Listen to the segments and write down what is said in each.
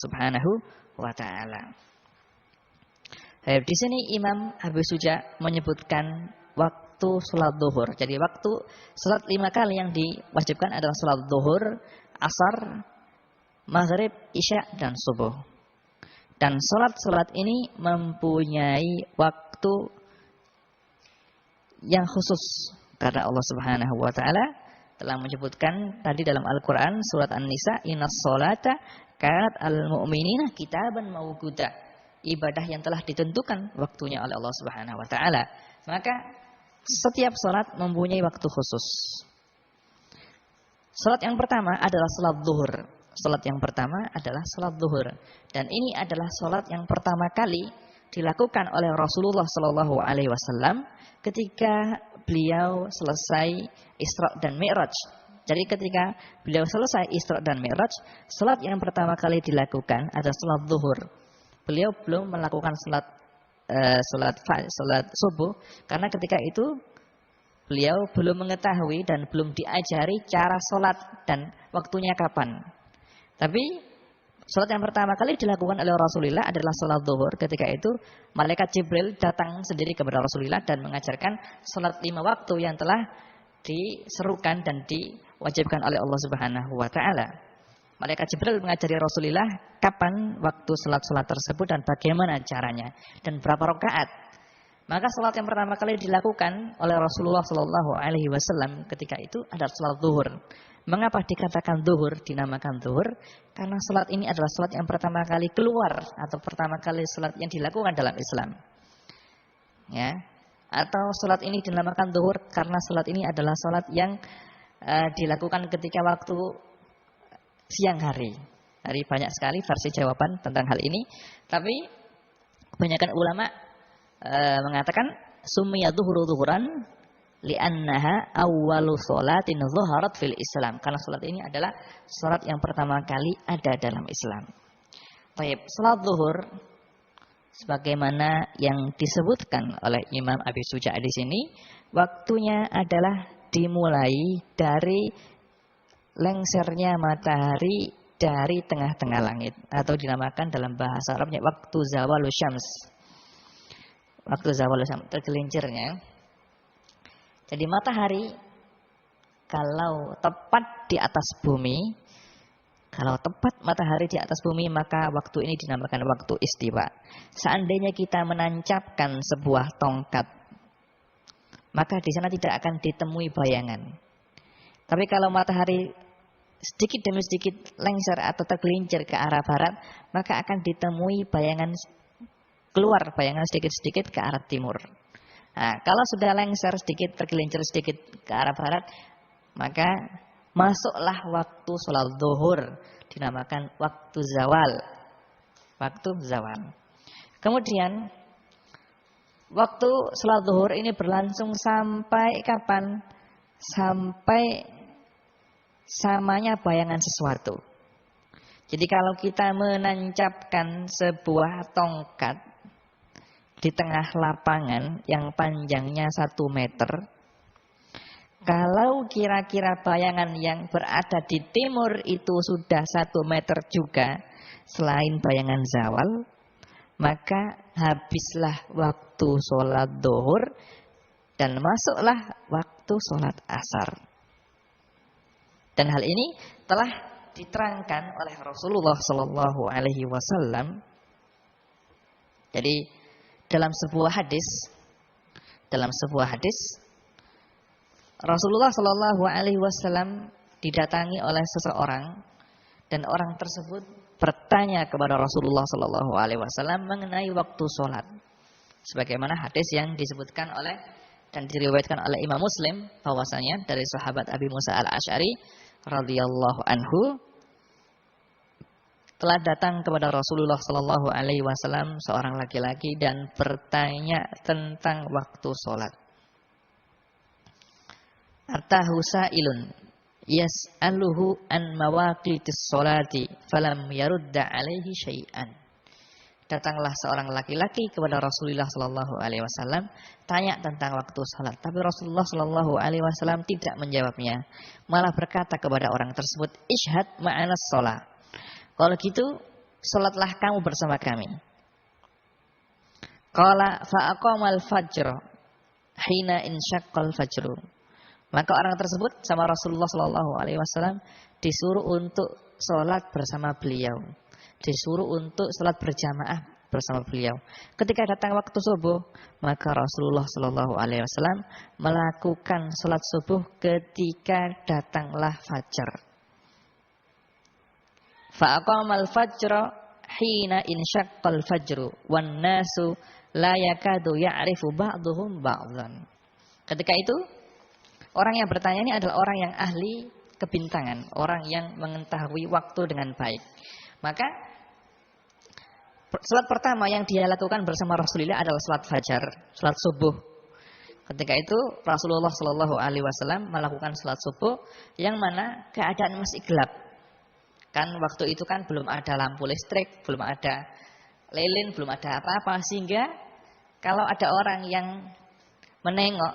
Subhanahu wa taala. Di sini Imam Abi Suja menyebutkan waktu salat zuhur. Jadi waktu salat 5 kali yang diwajibkan adalah salat zuhur, asar, maghrib, isya dan subuh. Dan salat-salat ini mempunyai waktu yang khusus karena Allah Subhanahu wa taala telah menyebutkan tadi dalam Al-Qur'an surat An-Nisa, innas sholata kanat al-mu'minina kitaban mawquta. Ibadah yang telah ditentukan waktunya oleh Allah Subhanahu wa taala. Maka setiap salat mempunyai waktu khusus. Salat yang pertama adalah salat zuhur. Salat yang pertama adalah salat zuhur. Dan ini adalah salat yang pertama kali dilakukan oleh Rasulullah sallallahu alaihi wasallam ketika beliau selesai Isra dan Mi'raj. Jadi ketika beliau selesai Isra dan Mi'raj, salat yang pertama kali dilakukan adalah salat zuhur. Beliau belum melakukan salat subuh karena ketika itu beliau belum mengetahui dan belum diajari cara salat dan waktunya kapan. Tapi salat yang pertama kali dilakukan oleh Rasulullah adalah salat zuhur. Ketika itu malaikat Jibril datang sendiri kepada Rasulullah dan mengajarkan salat 5 waktu yang telah diserukan dan diwajibkan oleh Allah Subhanahu wa taala. Malaikat Jibril mengajari Rasulullah kapan waktu salat-salat tersebut dan bagaimana caranya dan berapa rakaat. Maka salat yang pertama kali dilakukan oleh Rasulullah sallallahu alaihi wasallam ketika itu adalah salat zuhur. Mengapa dikatakan zuhur, dinamakan zuhur? Karena salat ini adalah salat yang pertama kali keluar atau pertama kali salat yang dilakukan dalam Islam. Ya. Atau salat ini dinamakan zuhur karena salat ini adalah salat yang dilakukan ketika waktu siang hari. Dari banyak sekali versi jawaban tentang hal ini. Tapi kebanyakan ulama mengatakan summiya zuhuru zuhuran li'annaha awwalu sholatin zuharat fil Islam. Karena salat ini adalah salat yang pertama kali ada dalam Islam. Baik, salat zuhur sebagaimana yang disebutkan oleh Imam Abi Suja di sini, waktunya adalah dimulai dari lengsernya matahari dari tengah-tengah langit atau dinamakan dalam bahasa Arabnya waktu zawalus syams. Waktu zawalus syams, tergelincirnya. Jadi matahari kalau tepat di atas bumi, kalau tepat matahari di atas bumi maka waktu ini dinamakan waktu istiwa. Seandainya kita menancapkan sebuah tongkat, maka di sana tidak akan ditemui bayangan. Tapi kalau matahari sedikit demi sedikit lengser atau tergelincir ke arah barat, maka akan ditemui bayangan keluar bayangan sedikit-sedikit ke arah timur. Nah, kalau sudah lengser sedikit, tergelincir sedikit ke arah barat, maka masuklah waktu salat zuhur, dinamakan waktu zawal. Waktu zawal. Kemudian waktu salat zuhur ini berlangsung sampai kapan? Sampai samanya bayangan sesuatu. Jadi kalau kita menancapkan sebuah tongkat di tengah lapangan yang panjangnya 1 meter, kalau kira-kira bayangan yang berada di timur itu sudah 1 meter juga selain bayangan zawal, maka habislah waktu sholat zuhur dan masuklah waktu sholat asar. Dan hal ini telah diterangkan oleh Rasulullah sallallahu alaihi wasallam. Jadi dalam sebuah hadis Rasulullah sallallahu alaihi wasallam didatangi oleh seseorang dan orang tersebut bertanya kepada Rasulullah sallallahu alaihi wasallam mengenai waktu sholat. Sebagaimana hadis yang disebutkan oleh dan diriwayatkan oleh Imam Muslim bahwasanya dari sahabat Abi Musa al-Asy'ari radhiyallahu anhu telah datang kepada Rasulullah sallallahu alaihi wasallam seorang laki-laki dan bertanya tentang waktu salat. Atahu sa'ilun yas'aluhu an mawaqitis sholati falam yarudda alaihi syai'an. Datanglah seorang laki-laki kepada Rasulullah sallallahu alaihi wasallam tanya tentang waktu salat, tapi Rasulullah sallallahu alaihi wasallam tidak menjawabnya, malah berkata kepada orang tersebut, "Ishhad ma'anas shalah." Kalau gitu, salatlah kamu bersama kami. Qala fa aqamal fajr hina insyaqqal fajru. Maka orang tersebut sama Rasulullah sallallahu alaihi wasallam disuruh untuk salat bersama beliau. Disuruh untuk salat berjamaah bersama beliau. Ketika datang waktu subuh, maka Rasulullah sallallahu alaihi wasallam melakukan salat subuh ketika datanglah fajar. Fa aqamal fajra hina insyaqqal fajru wan nasu la yakadu ya'rifu ba'dhum ba'dhan. Ketika itu orang yang bertanya ini adalah orang yang ahli kebintangan, orang yang mengetahui waktu dengan baik. Maka salat pertama yang dia lakukan bersama Rasulullah adalah salat fajar, salat subuh. Ketika itu Rasulullah Shallallahu Alaihi Wasallam melakukan salat subuh yang mana keadaan masih gelap. Kan waktu itu kan belum ada lampu listrik, belum ada lilin, belum ada apa-apa, sehingga kalau ada orang yang menengok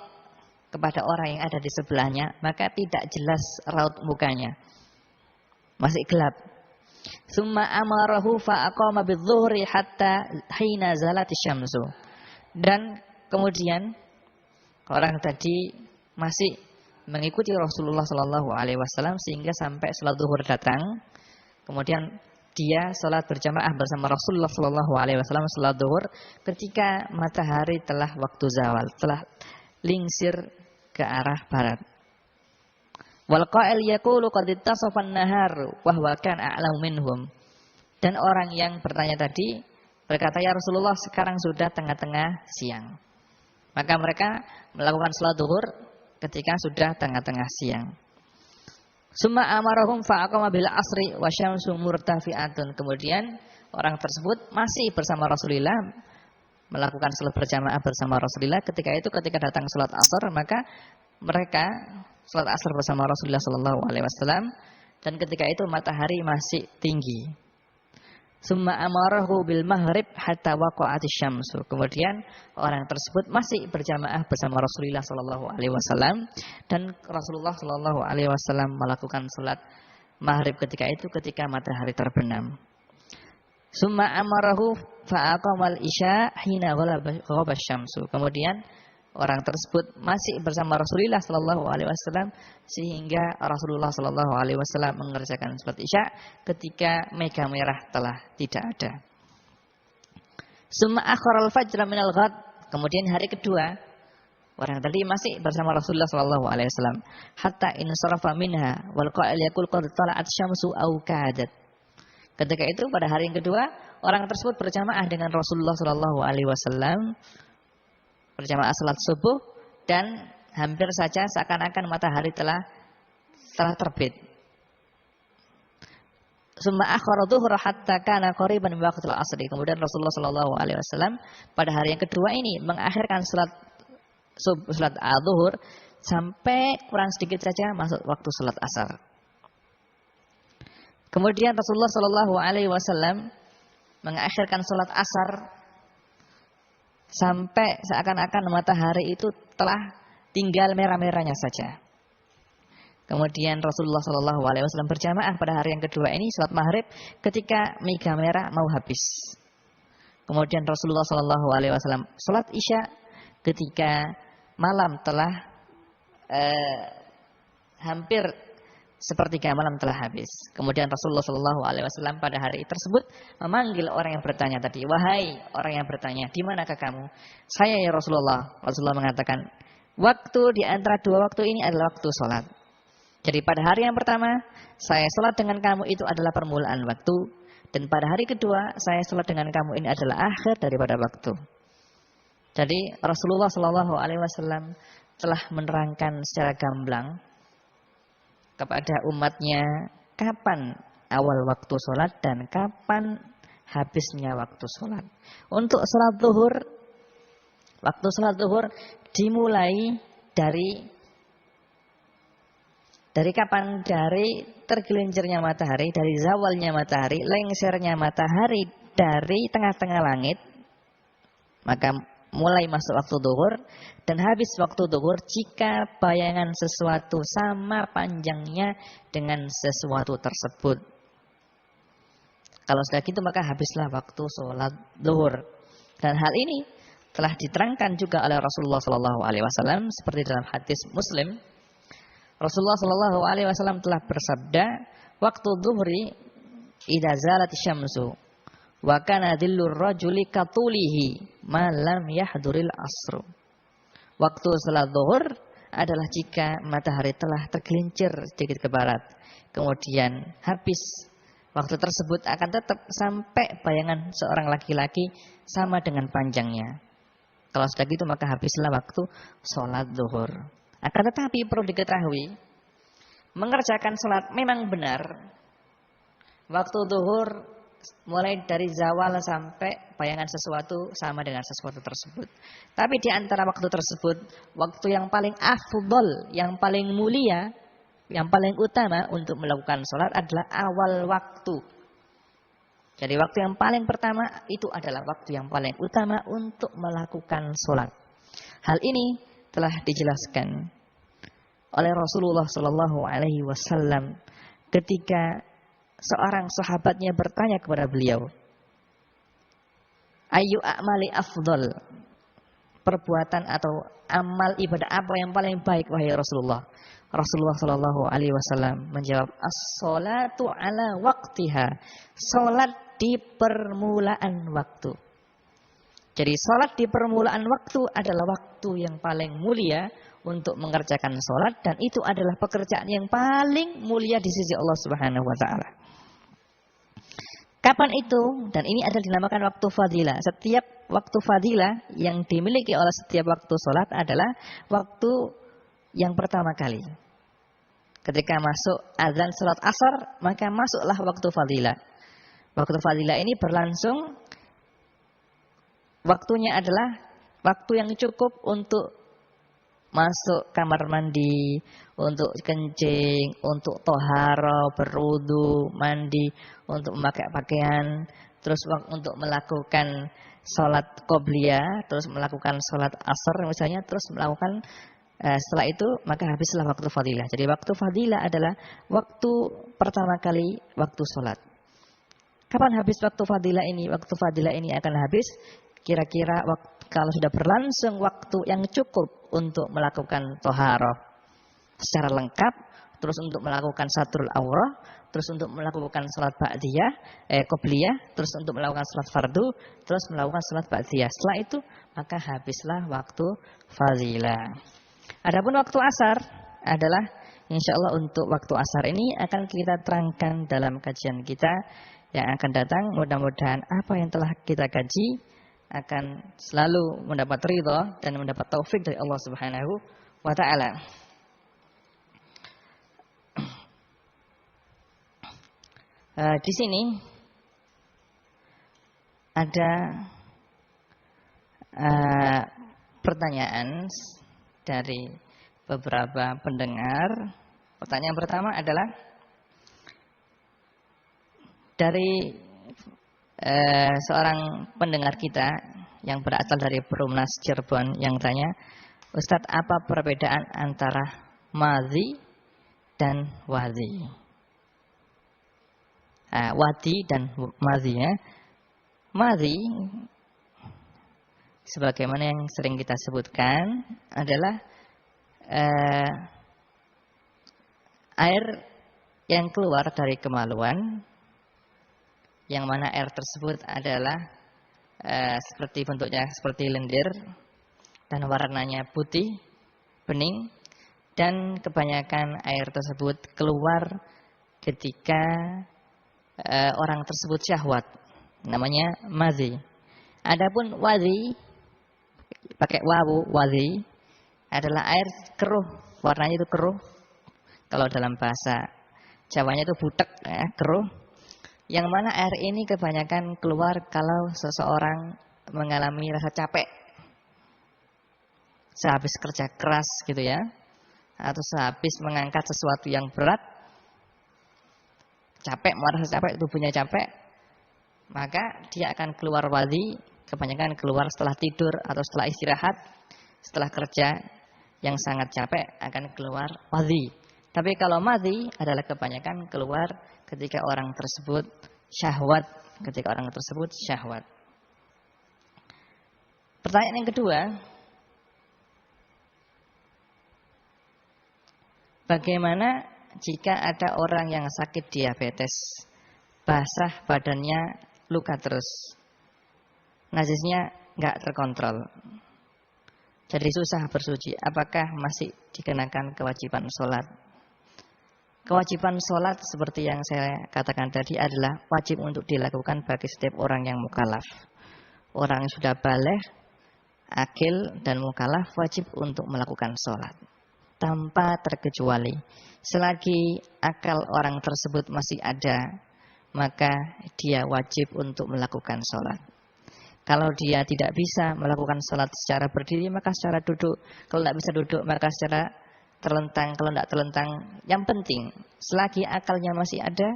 kepada orang yang ada di sebelahnya, maka tidak jelas raut mukanya. Masih gelap. Summa amarahu fa aqama bidzuhri hatta hina zalati syamsu. Dan kemudian orang tadi masih mengikuti Rasulullah sallallahu alaihi wasallam sehingga sampai salat zuhur datang. Kemudian dia salat berjamaah bersama Rasulullah sallallahu alaihi wasallam salat zuhur ketika matahari telah waktu zawal, telah lingsir ke arah barat. Wal qa'il yaqulu qad ittasafa an-nahar wa huwa kan a'lamu minhum. Dan orang yang bertanya tadi berkata, "Ya Rasulullah, sekarang sudah tengah-tengah siang." Maka mereka melakukan salat zuhur ketika sudah tengah-tengah siang. Summa amarahum fa aqama bil asri wa syamsu murtafi'atun. Kemudian orang tersebut masih bersama Rasulullah melakukan salat berjamaah bersama Rasulullah. Ketika datang salat asar, maka mereka salat asar bersama Rasulullah sallallahu alaihi wasallam, dan ketika itu matahari masih tinggi. Summa amarahu bil maghrib hatta waqa'atis syamsu. Kemudian orang tersebut masih berjamaah bersama Rasulullah sallallahu alaihi wasallam, dan Rasulullah sallallahu alaihi wasallam melakukan salat maghrib ketika matahari terbenam. Summa amarahu fa aqamal isya hina ghaba syamsu. Kemudian orang tersebut masih bersama Rasulullah sallallahu alaihi wasallam sehingga Rasulullah sallallahu alaihi wasallam mengerjakan salat isya ketika mega merah telah tidak ada. Summa akharal fajra minal ghad. Kemudian hari kedua orang tadi masih bersama Rasulullah sallallahu alaihi wasallam hatta insarafa minha wal qa'il yaqul qad tala'at syamsu aw kadat. Ketika itu pada hari yang kedua orang tersebut berjamaah dengan Rasulullah sallallahu alaihi wasallam berjamaah salat subuh, dan hampir saja seakan-akan matahari telah terbit. Summa akhara dhuhra hatta kana qariban min waqtil asri. Kemudian Rasulullah sallallahu alaihi wasallam pada hari yang kedua ini mengakhirkan salat zuhur sampai kurang sedikit saja masuk waktu salat asar. Kemudian Rasulullah sallallahu alaihi wasallam mengakhirkan salat asar sampai seakan-akan matahari itu telah tinggal merah-merahnya saja. Kemudian Rasulullah sallallahu alaihi wasallam berjamaah pada hari yang kedua ini salat maghrib ketika mega merah mau habis. Kemudian Rasulullah sallallahu alaihi wasallam salat isya ketika malam telah hampir sepertiga malam telah habis. Kemudian Rasulullah sallallahu alaihi wasallam pada hari tersebut memanggil orang yang bertanya tadi, "Wahai orang yang bertanya, di manakah kamu?" "Saya ya Rasulullah." Rasulullah mengatakan, "Waktu di antara dua waktu ini adalah waktu salat. Jadi pada hari yang pertama saya salat dengan kamu itu adalah permulaan waktu, dan pada hari kedua saya salat dengan kamu ini adalah akhir daripada waktu." Jadi Rasulullah sallallahu alaihi wasallam telah menerangkan secara gamblang kepada umatnya kapan awal waktu sholat dan kapan habisnya waktu sholat. Untuk sholat zuhur, waktu sholat zuhur dimulai dari kapan? Dari tergelincirnya matahari, dari zawalnya matahari, lengsernya matahari dari tengah-tengah langit, maka mulai masuk waktu zuhur, dan habis waktu zuhur jika bayangan sesuatu sama panjangnya dengan sesuatu tersebut. Kalau sudah gitu maka habislah waktu sholat zuhur. Dan hal ini telah diterangkan juga oleh Rasulullah Shallallahu Alaihi Wasallam seperti dalam hadis Muslim. Rasulullah Shallallahu Alaihi Wasallam telah bersabda, waktu zuhri idza zalat syamsu wa kana dhillur rajuli katulihi ma lam yahduril asru. Waktu salat zuhur adalah jika matahari telah tergelincir sedikit ke barat, kemudian habis. Waktu tersebut akan tetap sampai bayangan seorang laki-laki sama dengan panjangnya. Kalau sudah gitu maka habislah waktu sholat zuhur. Akan tetapi perlu diketahui, mengerjakan sholat memang benar. Waktu zuhur mulai dari zawal sampai bayangan sesuatu sama dengan sesuatu tersebut. Tapi di antara waktu tersebut, waktu yang paling afdol, yang paling mulia, yang paling utama untuk melakukan sholat adalah awal waktu. Jadi waktu yang paling pertama itu adalah waktu yang paling utama untuk melakukan sholat. Hal ini telah dijelaskan oleh Rasulullah Shallallahu Alaihi Wasallam ketika seorang sahabatnya bertanya kepada beliau, Ayu a'mali afdol, perbuatan atau amal ibadah apa yang paling baik wahai Rasulullah? Rasulullah Shallallahu Alaihi Wasallam menjawab, as-sholatu ala waktiha, sholat di permulaan waktu. Jadi sholat di permulaan waktu adalah waktu yang paling mulia untuk mengerjakan sholat, dan itu adalah pekerjaan yang paling mulia di sisi Allah Subhanahu Wa Taala. Kapan itu? Dan ini adalah dinamakan waktu fadilah. Setiap waktu fadilah yang dimiliki oleh setiap waktu sholat adalah waktu yang pertama kali. Ketika masuk azan sholat asar, maka masuklah waktu fadilah. Waktu fadilah ini berlangsung, waktunya adalah waktu yang cukup untuk masuk kamar mandi, untuk kencing, untuk toharo, berwudu, mandi, untuk memakai pakaian, terus untuk melakukan sholat qobliyah, terus melakukan sholat asar misalnya, terus melakukan setelah itu maka habislah waktu fadilah. Jadi waktu fadilah adalah waktu pertama kali waktu sholat. Kapan habis waktu fadilah ini? Waktu fadilah ini akan habis kira-kira kalau sudah berlangsung waktu yang cukup untuk melakukan toharoh secara lengkap, terus untuk melakukan satrul aurah, terus untuk melakukan salat ba'diyah, qobliyah, terus untuk melakukan salat fardu, terus melakukan salat ba'diyah. Setelah itu maka habislah waktu fadilah. Adapun waktu asar adalah insyaallah untuk waktu asar ini akan kita terangkan dalam kajian kita yang akan datang. Mudah-mudahan apa yang telah kita kaji akan selalu mendapat ridha dan mendapat taufik dari Allah Subhanahu wa taala. Di sini ada pertanyaan dari beberapa pendengar. Pertanyaan pertama adalah dari seorang pendengar kita yang berasal dari Perumnas Cirebon yang tanya, Ustadz, apa perbedaan antara madhi dan wadhi? Wadhi dan madhi ya. Madhi sebagaimana yang sering kita sebutkan adalah air yang keluar dari kemaluan, yang mana air tersebut adalah seperti bentuknya seperti lendir dan warnanya putih bening, dan kebanyakan air tersebut keluar ketika orang tersebut syahwat, namanya madhi. Adapun wadhi pakai wawu, wadhi adalah air keruh, warnanya itu keruh. Kalau dalam bahasa Jawanya itu butek ya, keruh. Yang mana air ini kebanyakan keluar kalau seseorang mengalami rasa capek sehabis kerja keras gitu ya, atau sehabis mengangkat sesuatu yang berat, capek, merasa capek, tubuhnya capek, maka dia akan keluar wadhi. Kebanyakan keluar setelah tidur atau setelah istirahat, setelah kerja yang sangat capek akan keluar wadhi. Tapi kalau madhi adalah kebanyakan keluar ketika orang tersebut syahwat ketika orang tersebut syahwat. Pertanyaan yang kedua, bagaimana jika ada orang yang sakit diabetes, basah badannya, luka terus, najisnya nggak terkontrol, jadi susah bersuci, apakah masih dikenakan kewajiban sholat? Kewajiban sholat seperti yang saya katakan tadi adalah wajib untuk dilakukan bagi setiap orang yang mukallaf. Orang yang sudah baligh, akil dan mukallaf wajib untuk melakukan sholat tanpa terkecuali. Selagi akal orang tersebut masih ada, maka dia wajib untuk melakukan sholat. Kalau dia tidak bisa melakukan sholat secara berdiri, maka secara duduk. Kalau tidak bisa duduk, maka secara terlentang. Kalau tidak terlentang, yang penting selagi akalnya masih ada,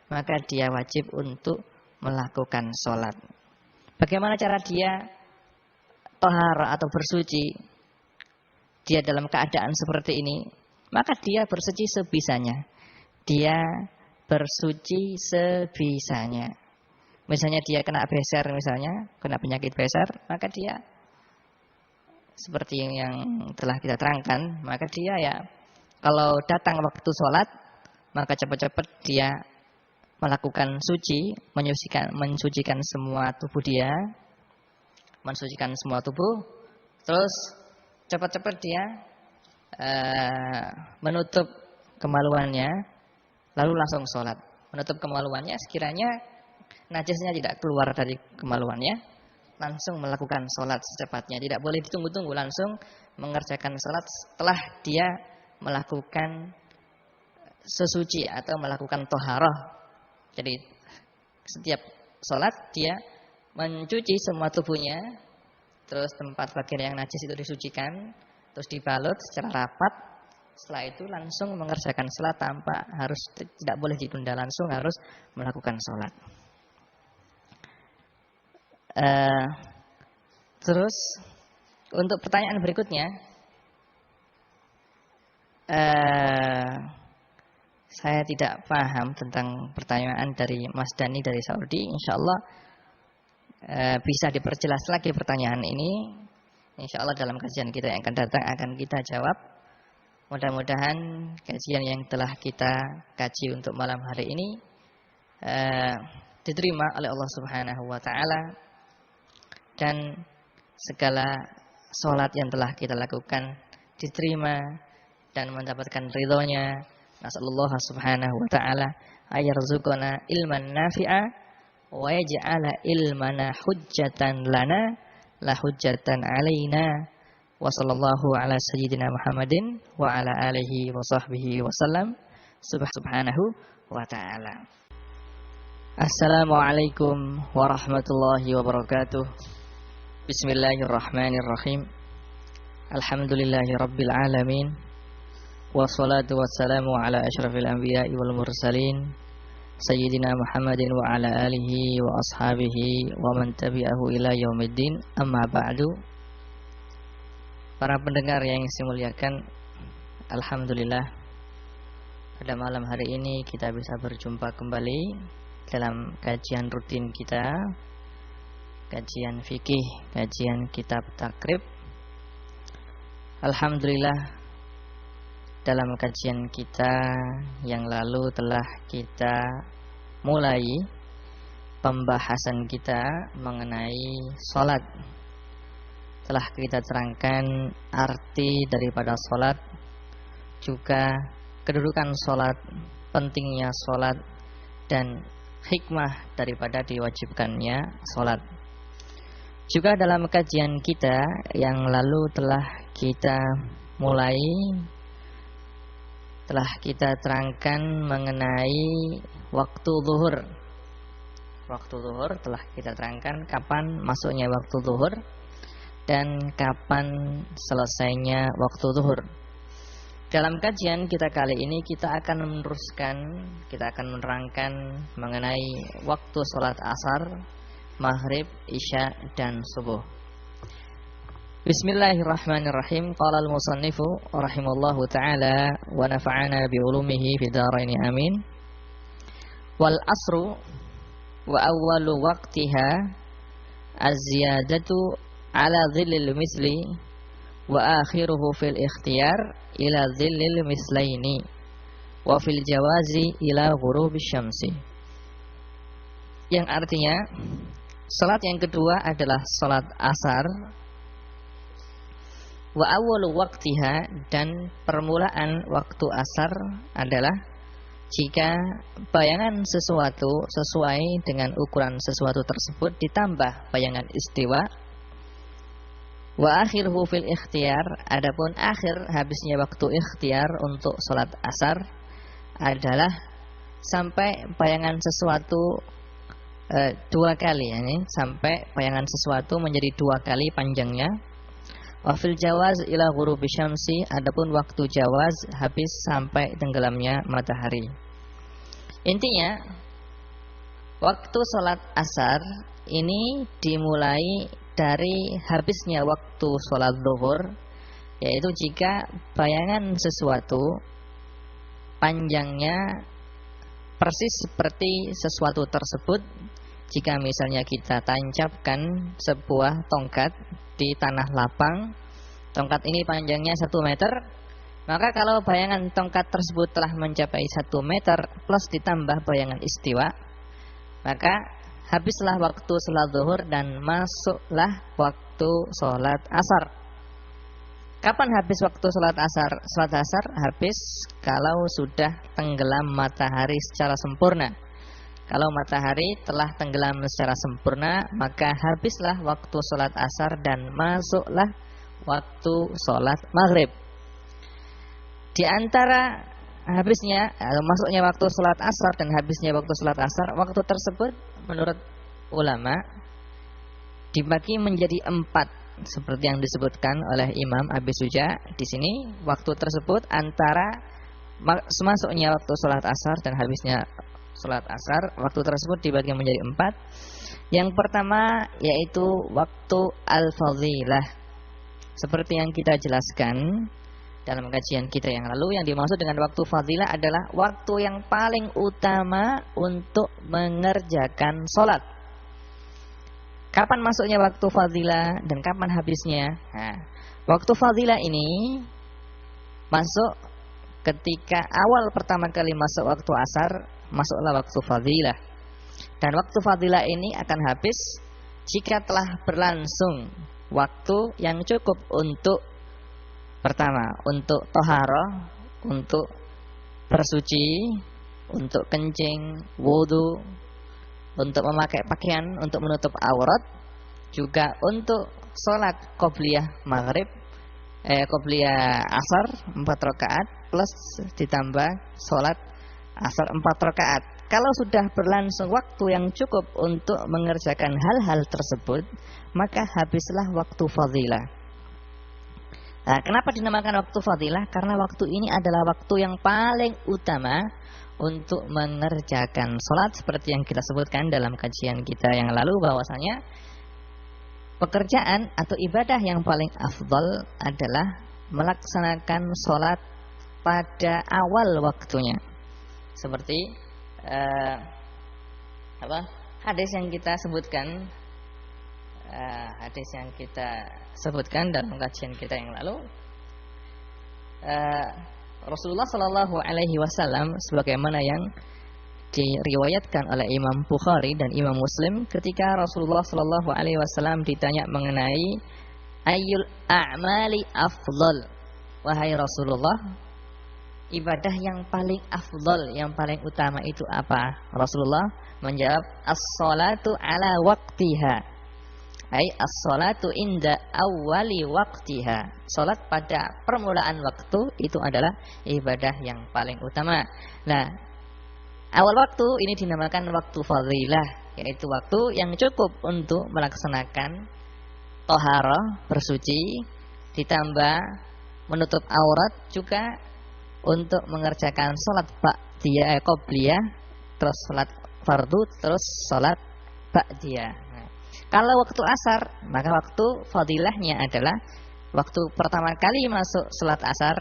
maka dia wajib untuk melakukan sholat. Bagaimana cara dia tahara atau bersuci? Dia dalam keadaan seperti ini, maka dia bersuci sebisanya. Dia bersuci sebisanya. Misalnya dia kena beser, kena penyakit beser, maka dia seperti yang telah kita terangkan, maka dia ya kalau datang waktu sholat, maka cepat-cepat dia melakukan suci, mensucikan semua tubuh dia, terus cepat-cepat dia menutup kemaluannya, lalu langsung sholat. Menutup kemaluannya, sekiranya najisnya tidak keluar dari kemaluannya, langsung melakukan sholat secepatnya. Tidak boleh ditunggu-tunggu, langsung mengerjakan sholat setelah dia melakukan sesuci atau melakukan toharoh. Jadi setiap sholat dia mencuci semua tubuhnya, terus tempat bagian yang najis itu disucikan, terus dibalut secara rapat. Setelah itu langsung mengerjakan sholat tanpa tidak boleh ditunda, langsung harus melakukan sholat. Terus untuk pertanyaan berikutnya, saya tidak paham tentang pertanyaan dari Mas Dani dari Saudi. Insyaallah bisa diperjelas lagi pertanyaan ini. Insyaallah dalam kajian kita yang akan datang akan kita jawab. Mudah-mudahan kajian yang telah kita kaji untuk malam hari ini diterima oleh Allah Subhanahu wa taala, dan segala sholat yang telah kita lakukan diterima dan mendapatkan ridhonya. Nasallallahu subhanahu wa ta'ala ayarzuqana ilman nafi'a wa yaj'ala ilmana hujjatan lana la hujjatan alaina. Wa sallallahu ala sayyidina Muhammadin wa ala alihi wa sahbihi wa sallam subhanahu wa ta'ala. Assalamualaikum warahmatullahi wabarakatuh. Bismillahirrahmanirrahim. Alhamdulillahi rabbil alamin. Wassalatu wassalamu ala asyrafil anbiya'i wal mursalin Sayyidina Muhammadin wa ala alihi wa ashabihi wa man tabi'ahu ila yaumiddin. Amma ba'du. Para pendengar yang saya muliakan, alhamdulillah pada malam hari ini kita bisa berjumpa kembali dalam kajian rutin kita, kajian fikih, kajian kitab takrib. Alhamdulillah dalam kajian kita yang lalu telah kita mulai pembahasan kita mengenai sholat. Telah kita terangkan arti daripada sholat, juga kedudukan sholat, pentingnya sholat, dan hikmah daripada diwajibkannya sholat. Juga dalam kajian kita yang lalu telah kita mulai, telah kita terangkan mengenai waktu zuhur. Waktu zuhur telah kita terangkan kapan masuknya waktu zuhur dan kapan selesainya waktu zuhur. Dalam kajian kita kali ini kita akan meneruskan, kita akan menerangkan mengenai waktu sholat asar, maghrib, isya, dan subuh. Bismillahirrahmanirrahim. Qala al-musannifu rahimallahu ta'ala wa nafa'ana bi ulumihi fid dharain amin. Wal asru wa awwalu waqtiha az-ziyadatu ala dhillil misli wa akhiruhu fil ikhtiyar ila dhillil mislaini wa fil jawazi ila ghurubisy syamsi. Yang artinya salat yang kedua adalah salat asar. Wa awwalu waqtiha, dan permulaan waktu asar adalah jika bayangan sesuatu sesuai dengan ukuran sesuatu tersebut ditambah bayangan istiwa. Wa akhiruhu fil ikhtiyar, adapun akhir habisnya waktu ikhtiyar untuk salat asar adalah sampai bayangan sesuatu dua kali, yani sampai bayangan sesuatu menjadi dua kali panjangnya. Wa fil jawaz ila ghurubi syamsi, adapun waktu jawaz habis sampai tenggelamnya matahari. Intinya waktu salat asar ini dimulai dari habisnya waktu salat zuhur, yaitu jika bayangan sesuatu panjangnya persis seperti sesuatu tersebut. Jika misalnya kita tancapkan sebuah tongkat di tanah lapang, tongkat ini panjangnya 1 meter, maka kalau bayangan tongkat tersebut telah mencapai 1 meter plus ditambah bayangan istiwa, maka habislah waktu salat zuhur dan masuklah waktu salat asar. Kapan habis waktu salat asar? Salat asar habis kalau sudah tenggelam matahari secara sempurna. Kalau matahari telah tenggelam secara sempurna, maka habislah waktu salat asar dan masuklah waktu salat maghrib. Di antara habisnya, masuknya waktu salat asar dan habisnya waktu salat asar, waktu tersebut menurut ulama dibagi menjadi 4, seperti yang disebutkan oleh Imam Abi Suja di sini. Waktu tersebut antara masuknya waktu salat asar dan habisnya salat asar, waktu tersebut dibagi menjadi 4. Yang pertama yaitu waktu al-fadhilah. Seperti yang kita jelaskan dalam kajian kita yang lalu, yang dimaksud dengan waktu fadilah adalah waktu yang paling utama untuk mengerjakan salat. Kapan masuknya waktu fadilah dan kapan habisnya? Nah, waktu fadilah ini masuk ketika awal pertama kali masuk waktu asar, masuklah waktu fadilah. Dan waktu fadilah ini akan habis jika telah berlangsung waktu yang cukup untuk pertama, untuk toharoh, untuk bersuci, untuk kencing, wudu, untuk memakai pakaian, untuk menutup aurat, juga untuk sholat qobliyah maghrib, qobliyah asar 4 rakaat plus ditambah sholat asar 4 rakaat. Kalau sudah berlangsung waktu yang cukup untuk mengerjakan hal-hal tersebut, maka habislah waktu fadilah. Nah, kenapa dinamakan waktu fadilah? Karena waktu ini adalah waktu yang paling utama untuk mengerjakan sholat, seperti yang kita sebutkan dalam kajian kita yang lalu, bahwasanya pekerjaan atau ibadah yang paling afdal adalah melaksanakan sholat pada awal waktunya. Seperti hadis yang kita sebutkan, dalam kajian kita yang lalu, Rasulullah Shallallahu Alaihi Wasallam sebagaimana yang diriwayatkan oleh Imam Bukhari dan Imam Muslim, ketika Rasulullah Shallallahu Alaihi Wasallam ditanya mengenai ayyul a'mali afdal, wahai Rasulullah, ibadah yang paling afdal, yang paling utama itu apa? Rasulullah menjawab, as-salatu ala waqtiha, ay as-salatu inda awwali waqtiha. Salat pada permulaan waktu itu adalah ibadah yang paling utama. Nah, awal waktu ini dinamakan waktu fadilah, yaitu waktu yang cukup untuk melaksanakan toharoh, bersuci, ditambah menutup aurat, juga untuk mengerjakan salat ba'diyah, qobliyah, terus salat fardu, terus salat ba'diyah. Kalau waktu asar, maka waktu fadilahnya adalah waktu pertama kali masuk salat asar,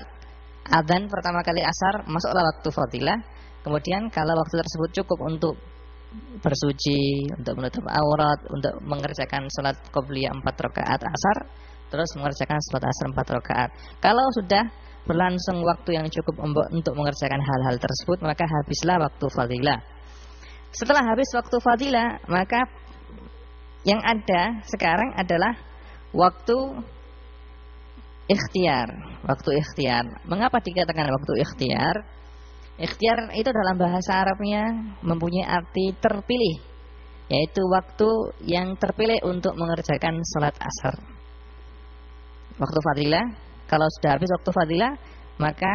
adzan pertama kali asar, masuklah waktu fadilah. Kemudian kalau waktu tersebut cukup untuk bersuci, untuk menutup aurat, untuk mengerjakan sholat qobliyah 4 rakaat asar, terus mengerjakan sholat asar 4 rakaat. Kalau sudah berlangsung waktu yang cukup untuk mengerjakan hal-hal tersebut, maka habislah waktu fadilah. Setelah habis waktu fadilah, maka yang ada sekarang adalah waktu ikhtiar. Waktu ikhtiar. Mengapa dikatakan waktu ikhtiar? Ikhtiar itu dalam bahasa Arabnya mempunyai arti terpilih, yaitu waktu yang terpilih untuk mengerjakan sholat asar. Waktu fadilah, kalau sudah habis waktu fadilah, maka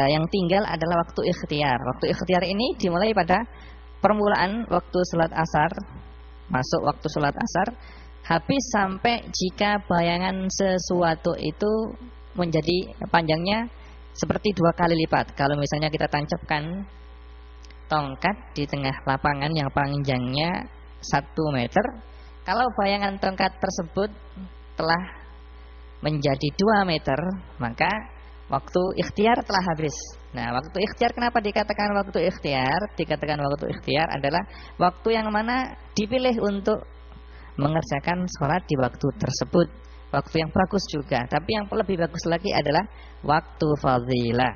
yang tinggal adalah waktu ikhtiar. Waktu ikhtiar ini dimulai pada permulaan waktu sholat asar, masuk waktu sholat asar, habis sampai jika bayangan sesuatu itu menjadi panjangnya seperti 2 kali lipat. Kalau misalnya kita tancapkan tongkat di tengah lapangan yang panjangnya 1 meter, kalau bayangan tongkat tersebut telah menjadi 2 meter, maka waktu ikhtiar telah habis. Nah, waktu ikhtiar, kenapa dikatakan waktu ikhtiar? Dikatakan waktu ikhtiar adalah waktu yang mana dipilih untuk mengerjakan sholat di waktu tersebut. Waktu yang bagus juga, tapi yang lebih bagus lagi adalah waktu fadilah.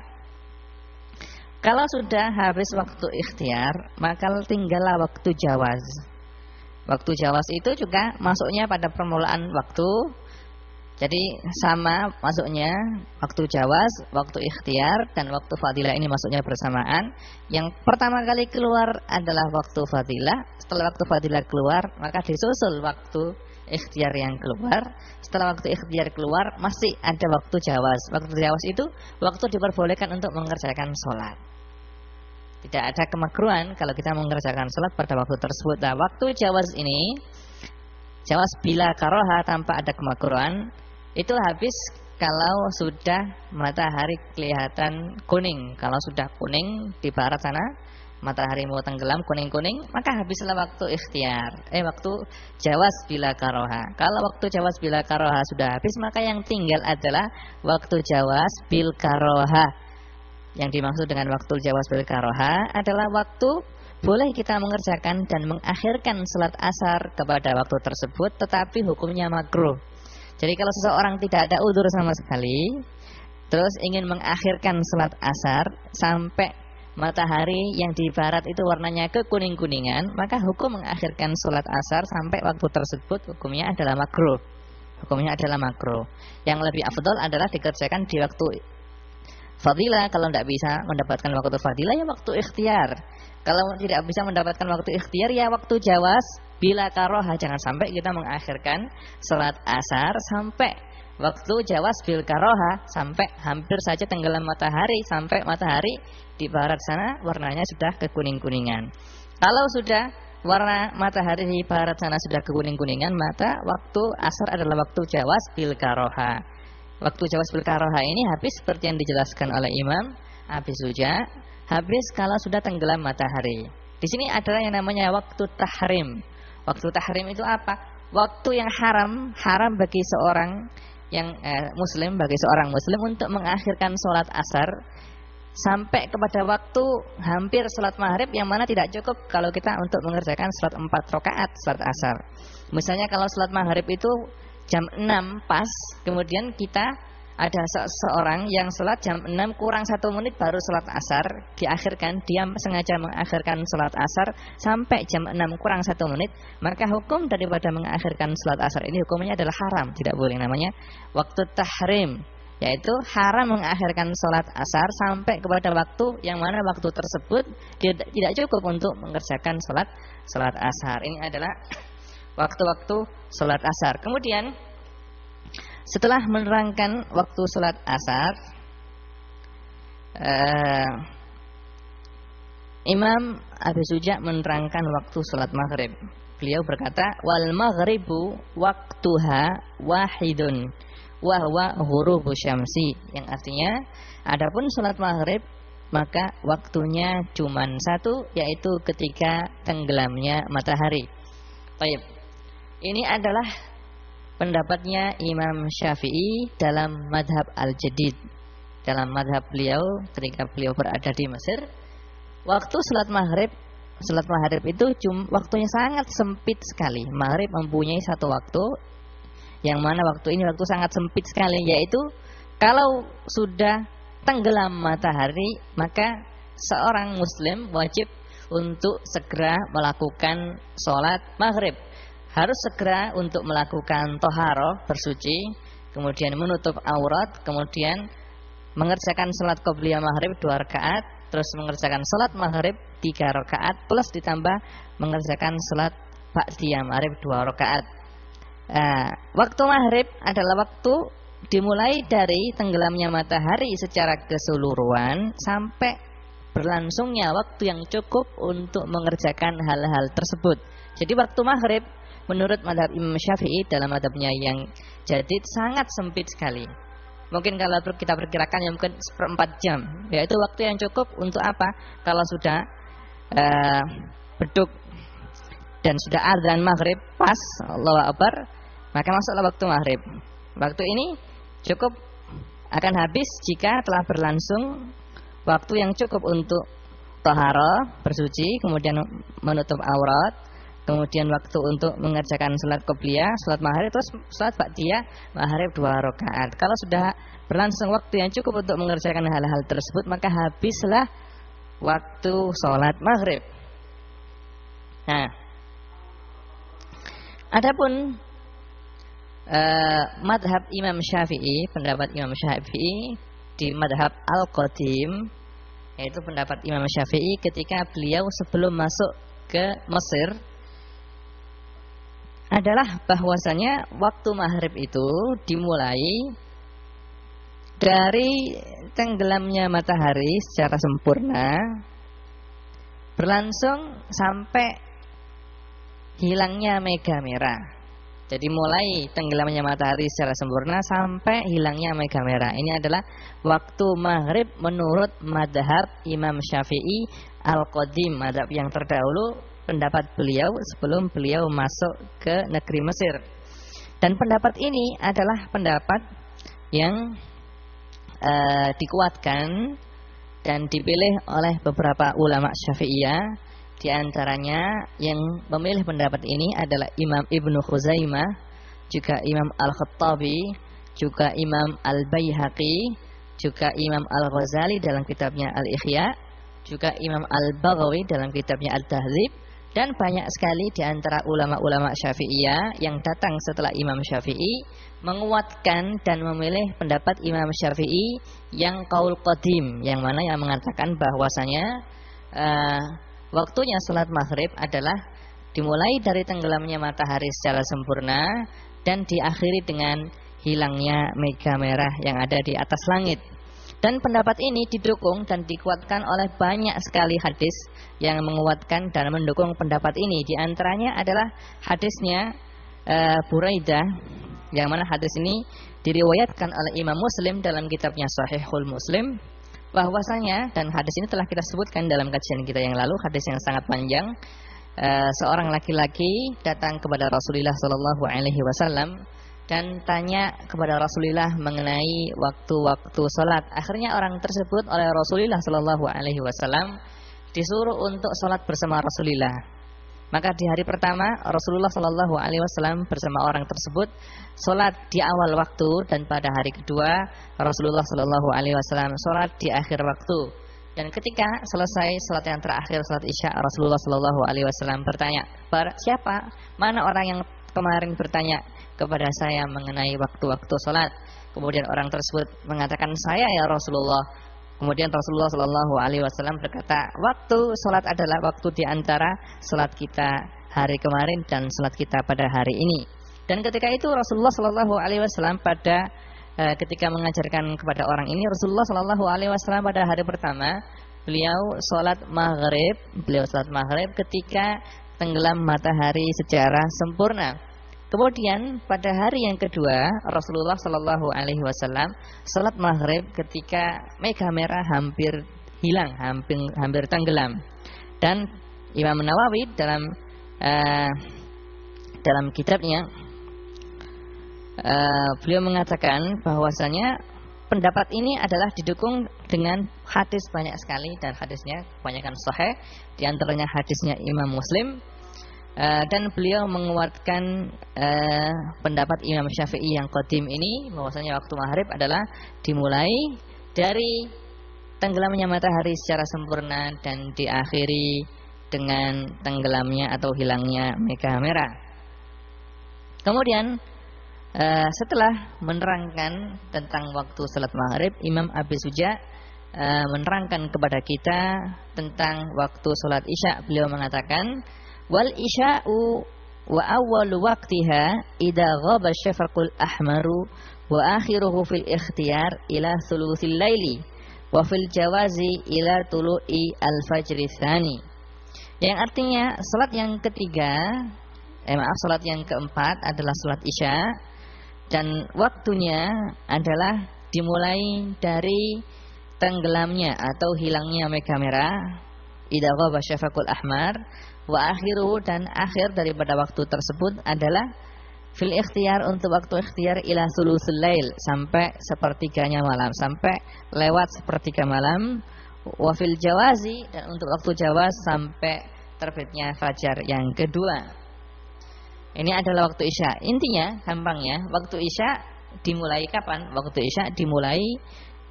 Kalau sudah habis waktu ikhtiar, maka tinggallah waktu jawaz. Waktu jawaz itu juga masuknya pada permulaan waktu. Jadi sama masuknya waktu jawaz, waktu ikhtiar, dan waktu fadilah ini masuknya bersamaan. Yang pertama kali keluar adalah waktu fadilah. Setelah waktu fadilah keluar, maka disusul waktu ikhtiar yang keluar. Setelah waktu ikhtiar keluar, masih ada waktu jawaz. Waktu jawaz itu waktu diperbolehkan untuk mengerjakan sholat. Tidak ada kemakruhan kalau kita mengerjakan sholat pada waktu tersebut. Nah, waktu jawaz ini, jawaz bila karoha tanpa ada kemakruhan, itu habis kalau sudah matahari kelihatan kuning. Kalau sudah kuning di barat sana, matahari mau tenggelam kuning-kuning, maka habislah waktu ikhtiar. Waktu jawaz bila karoha. Kalau waktu jawaz bila karoha sudah habis, maka yang tinggal adalah waktu jawaz bil karoha. Yang dimaksud dengan waktu jawaz bil karoha adalah waktu boleh kita mengerjakan dan mengakhirkan salat asar kepada waktu tersebut, tetapi hukumnya makruh. Jadi kalau seseorang tidak ada udzur sama sekali, terus ingin mengakhirkan salat asar sampai matahari yang di barat itu warnanya kekuning-kuningan, maka hukum mengakhirkan sholat asar sampai waktu tersebut hukumnya adalah makruh. Hukumnya adalah makruh. Yang lebih afdal adalah dikerjakan di waktu fadilah. Kalau tidak bisa mendapatkan waktu fadilah, ya waktu ikhtiar. Kalau tidak bisa mendapatkan waktu ikhtiar, ya waktu jawaz bila karoha. Jangan sampai kita mengakhirkan sholat asar sampai waktu jawaz bil karoha, sampai hampir saja tenggelam matahari, sampai matahari di barat sana warnanya sudah kekuning-kuningan. Kalau sudah warna matahari di barat sana sudah kekuning-kuningan, maka waktu asar adalah waktu jawaz bil karoha. Waktu jawaz bil karoha ini habis seperti yang dijelaskan oleh Imam Abi Suja, habis kalau sudah tenggelam matahari. Di sini adalah yang namanya waktu tahrim. Waktu tahrim itu apa? Waktu yang haram bagi seorang yang muslim, bagi seorang muslim untuk mengakhirkan sholat asar sampai kepada waktu hampir sholat maghrib, yang mana tidak cukup kalau kita untuk mengerjakan sholat 4 rakaat sholat asar. Misalnya kalau sholat maghrib itu jam 6 pas, kemudian kita ada seseorang yang sholat jam 6 kurang 1 menit baru sholat asar, diakhirkan, dia sengaja mengakhirkan sholat asar sampai jam 6 kurang 1 menit, maka hukum daripada mengakhirkan sholat asar ini hukumnya adalah haram, tidak boleh, namanya waktu tahrim, yaitu haram mengakhirkan sholat asar sampai kepada waktu yang mana waktu tersebut tidak cukup untuk mengerjakan sholat asar. Ini adalah waktu-waktu sholat asar. Kemudian setelah menerangkan waktu sholat asar, Imam Abi Suja menerangkan waktu sholat maghrib. Beliau berkata, wal maghribu waktuha wahidun wa huwa ghurubu syamsi, yang artinya adapun sholat maghrib maka waktunya cuma satu, yaitu ketika tenggelamnya matahari. Baik, ini adalah pendapatnya Imam Syafi'i dalam madhab al-jadid. Dalam madhab beliau ketika beliau berada di Mesir, waktu salat maghrib Salat maghrib itu waktunya sangat sempit sekali. Maghrib mempunyai satu waktu, yang mana waktu ini waktu sangat sempit sekali, yaitu kalau sudah tenggelam matahari, maka seorang muslim wajib untuk segera melakukan sholat maghrib. Harus segera untuk melakukan toharoh, bersuci, kemudian menutup aurat, kemudian mengerjakan sholat qobliyah maghrib 2 rakaat, terus mengerjakan sholat maghrib 3 rakaat, plus ditambah mengerjakan sholat ba'diyah maghrib 2 rakaat. Waktu maghrib adalah waktu dimulai dari tenggelamnya matahari secara keseluruhan sampai berlangsungnya waktu yang cukup untuk mengerjakan hal-hal tersebut. Jadi waktu maghrib menurut madhab Imam Syafi'i dalam madhabnya yang jadid sangat sempit sekali. Mungkin kalau kita perkirakan ya mungkin 1/4 jam, yaitu waktu yang cukup untuk apa? Kalau sudah beduk dan sudah adzan maghrib pas Allahu Akbar, maka masuklah waktu maghrib. Waktu ini cukup akan habis jika telah berlangsung waktu yang cukup untuk taharah, bersuci, kemudian menutup aurat, kemudian waktu untuk mengerjakan salat qobliyah, salat maghrib, terus salat ba'diyah maghrib 2 rakaat. Kalau sudah berlangsung waktu yang cukup untuk mengerjakan hal-hal tersebut, maka habislah waktu salat maghrib. Nah, adapun madhab Imam Syafi'i, pendapat Imam Syafi'i di madhab Al-Qadim, yaitu pendapat Imam Syafi'i ketika beliau sebelum masuk ke Mesir, adalah bahwasanya waktu maghrib itu dimulai dari tenggelamnya matahari secara sempurna, berlangsung sampai hilangnya mega merah. Jadi mulai tenggelamnya matahari secara sempurna sampai hilangnya mega merah. Ini adalah waktu maghrib menurut madhab Imam Syafi'i Al-Qadim, madhab yang terdahulu, pendapat beliau sebelum beliau masuk ke negeri Mesir. Dan pendapat ini adalah pendapat yang dikuatkan dan dipilih oleh beberapa ulama Syafi'iyah. Di antaranya yang memilih pendapat ini adalah Imam Ibnu Khuzaimah, juga Imam Al-Khattabi, juga Imam Al-Baihaqi, juga Imam Al-Ghazali dalam kitabnya Al-Ikhya, juga Imam Al-Baghawi dalam kitabnya Al-Tahdzib, dan banyak sekali di antara ulama-ulama Syafi'iyah yang datang setelah Imam Syafi'i menguatkan dan memilih pendapat Imam Syafi'i yang qaul qadim, yang mana yang mengatakan bahwasanya waktunya salat maghrib adalah dimulai dari tenggelamnya matahari secara sempurna dan diakhiri dengan hilangnya mega merah yang ada di atas langit. Dan pendapat ini didukung dan dikuatkan oleh banyak sekali hadis yang menguatkan dan mendukung pendapat ini. Di antaranya adalah hadisnya Buraidah, yang mana hadis ini diriwayatkan oleh Imam Muslim dalam kitabnya Sahihul Muslim, bahwasanya, dan hadis ini telah kita sebutkan dalam kajian kita yang lalu, hadis yang sangat panjang. Seorang laki-laki datang kepada Rasulullah SAW dan tanya kepada Rasulullah mengenai waktu-waktu salat. Akhirnya orang tersebut oleh Rasulullah SAW disuruh untuk salat bersama Rasulullah. Maka di hari pertama Rasulullah SAW bersama orang tersebut salat di awal waktu, dan pada hari kedua Rasulullah SAW salat di akhir waktu. Dan ketika selesai salat yang terakhir, salat Isya, Rasulullah SAW bertanya, siapa? Mana orang yang kemarin bertanya kepada saya mengenai waktu-waktu salat? Kemudian orang tersebut mengatakan, saya ya Rasulullah. Kemudian Rasulullah SAW berkata, waktu salat adalah waktu di antara salat kita hari kemarin dan salat kita pada hari ini. Dan ketika itu Rasulullah SAW pada ketika mengajarkan kepada orang ini, Rasulullah SAW pada hari pertama beliau salat maghrib, ketika tenggelam matahari secara sempurna. Kemudian pada hari yang kedua Rasulullah SAW salat maghrib ketika mega merah hampir hilang, hampir tenggelam. Dan Imam Nawawi dalam kitabnya beliau mengatakan bahwasanya pendapat ini adalah didukung dengan hadis banyak sekali dan hadisnya kebanyakan sahih, di antaranya hadisnya Imam Muslim. Dan beliau menguatkan pendapat Imam Syafi'i yang qadim ini, bahwasanya waktu maghrib adalah dimulai dari tenggelamnya matahari secara sempurna dan diakhiri dengan tenggelamnya atau hilangnya mega merah. Kemudian setelah menerangkan tentang waktu salat maghrib, Imam Abi Suja menerangkan kepada kita tentang waktu salat isya. Beliau mengatakan, wal isya'u wa awwalu waqtiha idza ghaba syafaqul ahmaru wa akhiruhu fil ikhtiyar ila thulutsil laili wa fil jawazi ila tulu'i al-fajri tsani. Yang artinya salat yang ketiga, salat yang keempat adalah salat isya, dan waktunya adalah dimulai dari tenggelamnya atau hilangnya mega merah, idza ghaba syafaqul ahmar, wa akhiruhu, dan akhir daripada waktu tersebut adalah fil ikhtiyar, untuk waktu ikhtiyar, ila thulutsul lail, sampai sepertiganya malam, sampai lewat sepertiga malam, wa fil jawazi, dan untuk waktu jawaz sampai terbitnya fajar yang kedua. Ini adalah waktu isya. Intinya gampangnya, waktu isya dimulai kapan? Waktu isya dimulai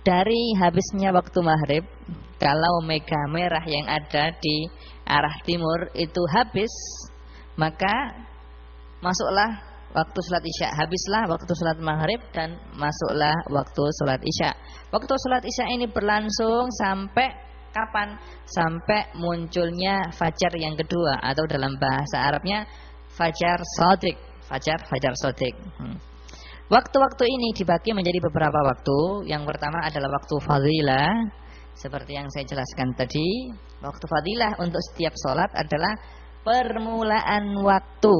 dari habisnya waktu maghrib. Kalau mega merah yang ada di arah timur itu habis, maka masuklah waktu salat isya. Habislah waktu salat maghrib dan masuklah waktu salat isya. Waktu salat isya ini berlangsung sampai kapan? Sampai munculnya fajar yang kedua, atau dalam bahasa Arabnya fajar shadiq. Fajar shadiq. Waktu-waktu ini dibagi menjadi beberapa waktu. Yang pertama adalah waktu fadilah, seperti yang saya jelaskan tadi. Waktu fadilah untuk setiap sholat adalah permulaan waktu.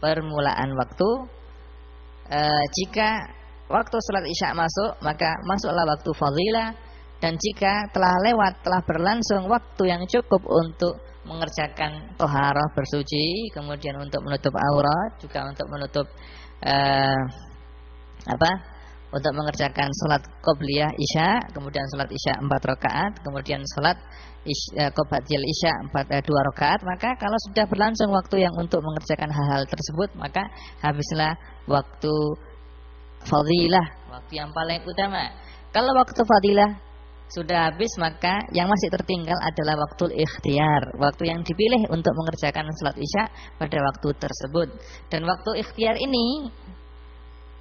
Permulaan waktu. Jika waktu sholat isya masuk, maka masuklah waktu fadilah. Dan jika telah lewat, telah berlangsung waktu yang cukup untuk mengerjakan toharah, bersuci, kemudian untuk menutup aurat, juga untuk menutup untuk mengerjakan sholat qobliyah isya, kemudian sholat isya 4 rakaat, kemudian sholat qobliyah isya 2 rakaat, maka kalau sudah berlangsung waktu yang untuk mengerjakan hal-hal tersebut, maka habislah waktu fadilah, waktu yang paling utama. Kalau waktu fadilah sudah habis, maka yang masih tertinggal adalah waktu ikhtiyar, waktu yang dipilih untuk mengerjakan sholat isya pada waktu tersebut. Dan waktu ikhtiyar ini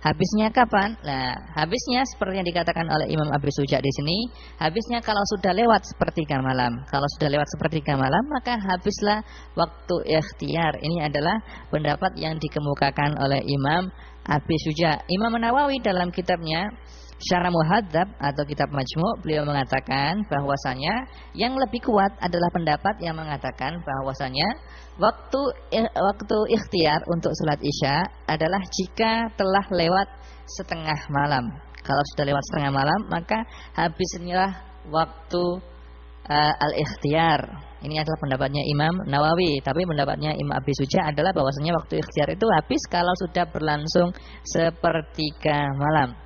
habisnya kapan? Nah, habisnya seperti yang dikatakan oleh Imam Abi Suja di sini, habisnya kalau sudah lewat sepertiga malam. Kalau sudah lewat sepertiga malam, maka habislah waktu ikhtiyar. Ini adalah pendapat yang dikemukakan oleh Imam Abi Suja. Imam Nawawi dalam kitabnya Syarah Muhadzab atau kitab Majmu', beliau mengatakan bahwasanya yang lebih kuat adalah pendapat yang mengatakan bahwasanya waktu ikhtiyar untuk salat isya adalah jika telah lewat setengah malam. Kalau sudah lewat setengah malam, maka habisnya waktu al-ikhtiyar. Ini adalah pendapatnya Imam Nawawi. Tapi pendapatnya Imam Abi Suja adalah bahwasanya waktu ikhtiyar itu habis kalau sudah berlangsung sepertiga malam.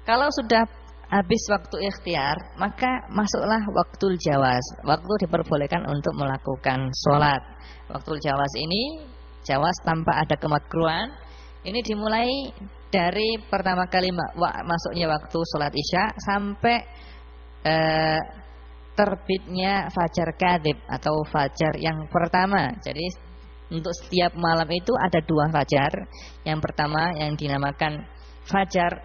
Kalau sudah habis waktu ikhtiyar, maka masuklah waktu jawaz. Waktu diperbolehkan untuk melakukan sholat. Waktu jawaz ini, jawaz tanpa ada kemakruhan, ini dimulai dari pertama kali masuknya waktu sholat isya sampai terbitnya fajar kadhib atau fajar yang pertama. Jadi untuk setiap malam itu ada 2 fajar. Yang pertama yang dinamakan fajar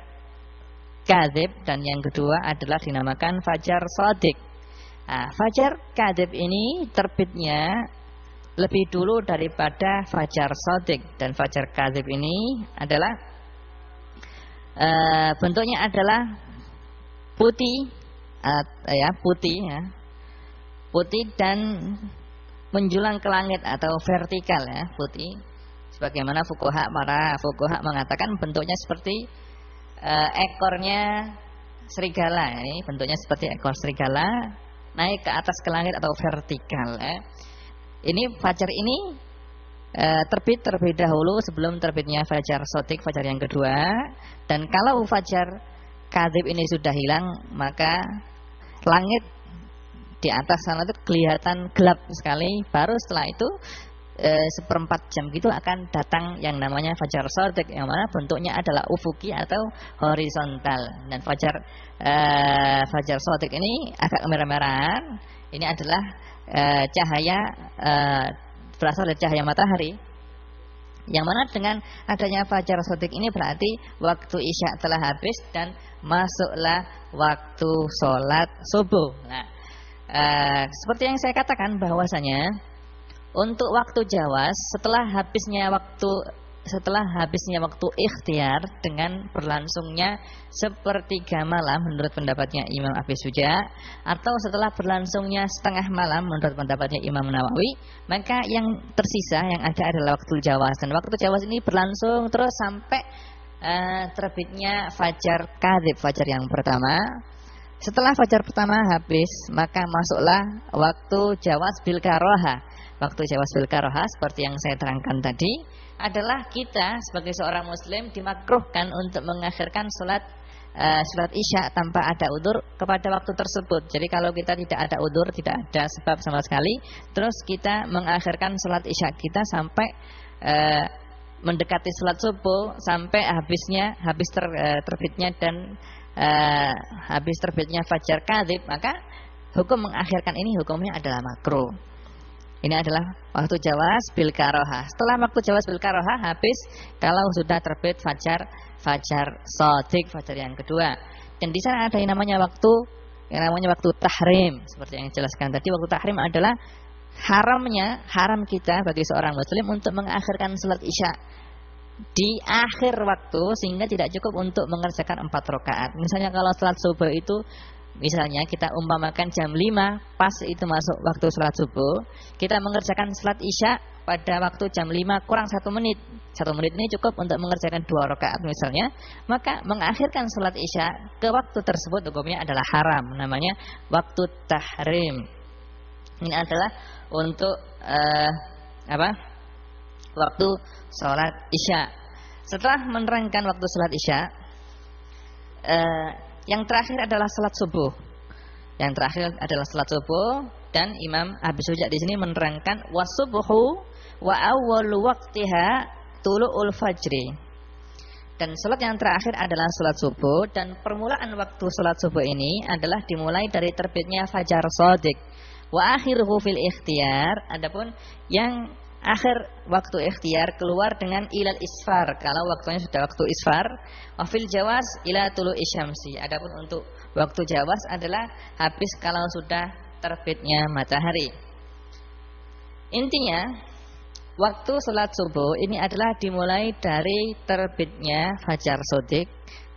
kadhib, dan yang kedua adalah dinamakan fajar shadiq. Nah, fajar kadhib ini terbitnya lebih dulu daripada fajar shadiq, dan fajar kadhib ini adalah bentuknya adalah putih, putih dan menjulang ke langit atau vertikal, putih. Sebagaimana para fuqaha mengatakan bentuknya seperti ekornya serigala. Ini bentuknya seperti ekor serigala naik ke atas ke langit atau vertikal. Ini fajar ini terbit terlebih dahulu sebelum terbitnya fajar shadiq, fajar yang kedua. Dan kalau fajar kadzib ini sudah hilang, maka langit di atas sana itu kelihatan gelap sekali. Baru setelah itu seperempat jam gitu akan datang yang namanya fajar shadiq, yang mana bentuknya adalah ufuki atau horizontal. Dan fajar shadiq ini agak kemerah-merahan. Ini adalah cahaya berasal dari cahaya matahari. Yang mana dengan adanya fajar shadiq ini berarti waktu isya telah habis dan masuklah waktu sholat subuh. Nah, seperti yang saya katakan bahwasanya untuk waktu jawas setelah habisnya waktu ikhtiar dengan berlangsungnya sepertiga malam menurut pendapatnya Imam Abi Suja, atau setelah berlangsungnya setengah malam menurut pendapatnya Imam Nawawi, maka yang tersisa yang ada adalah waktu jawas. Dan waktu jawas ini berlangsung terus sampai terbitnya fajar kadzib, fajar yang pertama. Setelah fajar pertama habis, maka masuklah waktu jawas bil karoha. Waktu jawas bil karoha seperti yang saya terangkan tadi adalah kita sebagai seorang muslim dimakruhkan untuk mengakhirkan sholat isya tanpa ada udzur kepada waktu tersebut. Jadi kalau kita tidak ada udzur, tidak ada sebab sama sekali, terus kita mengakhirkan sholat isya kita sampai mendekati sholat subuh, sampai habis terbitnya fajar kadzib, maka hukum mengakhirkan ini hukumnya adalah makruh. Ini adalah waktu jawas bil karoha. Setelah waktu jawas bil karoha habis, kalau sudah terbit fajar shadiq, fajar yang kedua. Dan di sana ada yang namanya waktu tahrim. Seperti yang dijelaskan tadi, waktu tahrim adalah haram kita bagi seorang muslim untuk mengakhirkan salat isya di akhir waktu, sehingga tidak cukup untuk mengerjakan 4 rakaat. Misalnya kalau salat subuh itu, misalnya kita umpamakan jam 5 pas itu masuk waktu salat subuh, kita mengerjakan salat isya pada waktu jam 5 kurang 1 menit. 1 menit ini cukup untuk mengerjakan 2 rakaat misalnya, maka mengakhirkan salat isya ke waktu tersebut hukumnya adalah haram, namanya waktu tahrim. Ini adalah untuk waktu sholat isya. Setelah menerangkan waktu sholat isya, yang terakhir adalah sholat subuh. Dan Imam Abi Suja di sini menerangkan wasubuhu wa awwalu waqtiha tulu'ul fajri. Dan sholat yang terakhir adalah sholat subuh, dan permulaan waktu sholat subuh ini adalah dimulai dari terbitnya fajar shadiq. Wa akhiruhu fil ikhtiyar, adapun yang akhir waktu ikhtiar keluar dengan ilal isfar, kalau waktunya sudah waktu isfar. Wa fil jawas ila tulu'i syamsi, adapun untuk waktu jawas adalah habis kalau sudah terbitnya matahari. Intinya waktu salat subuh ini adalah dimulai dari terbitnya fajar shadiq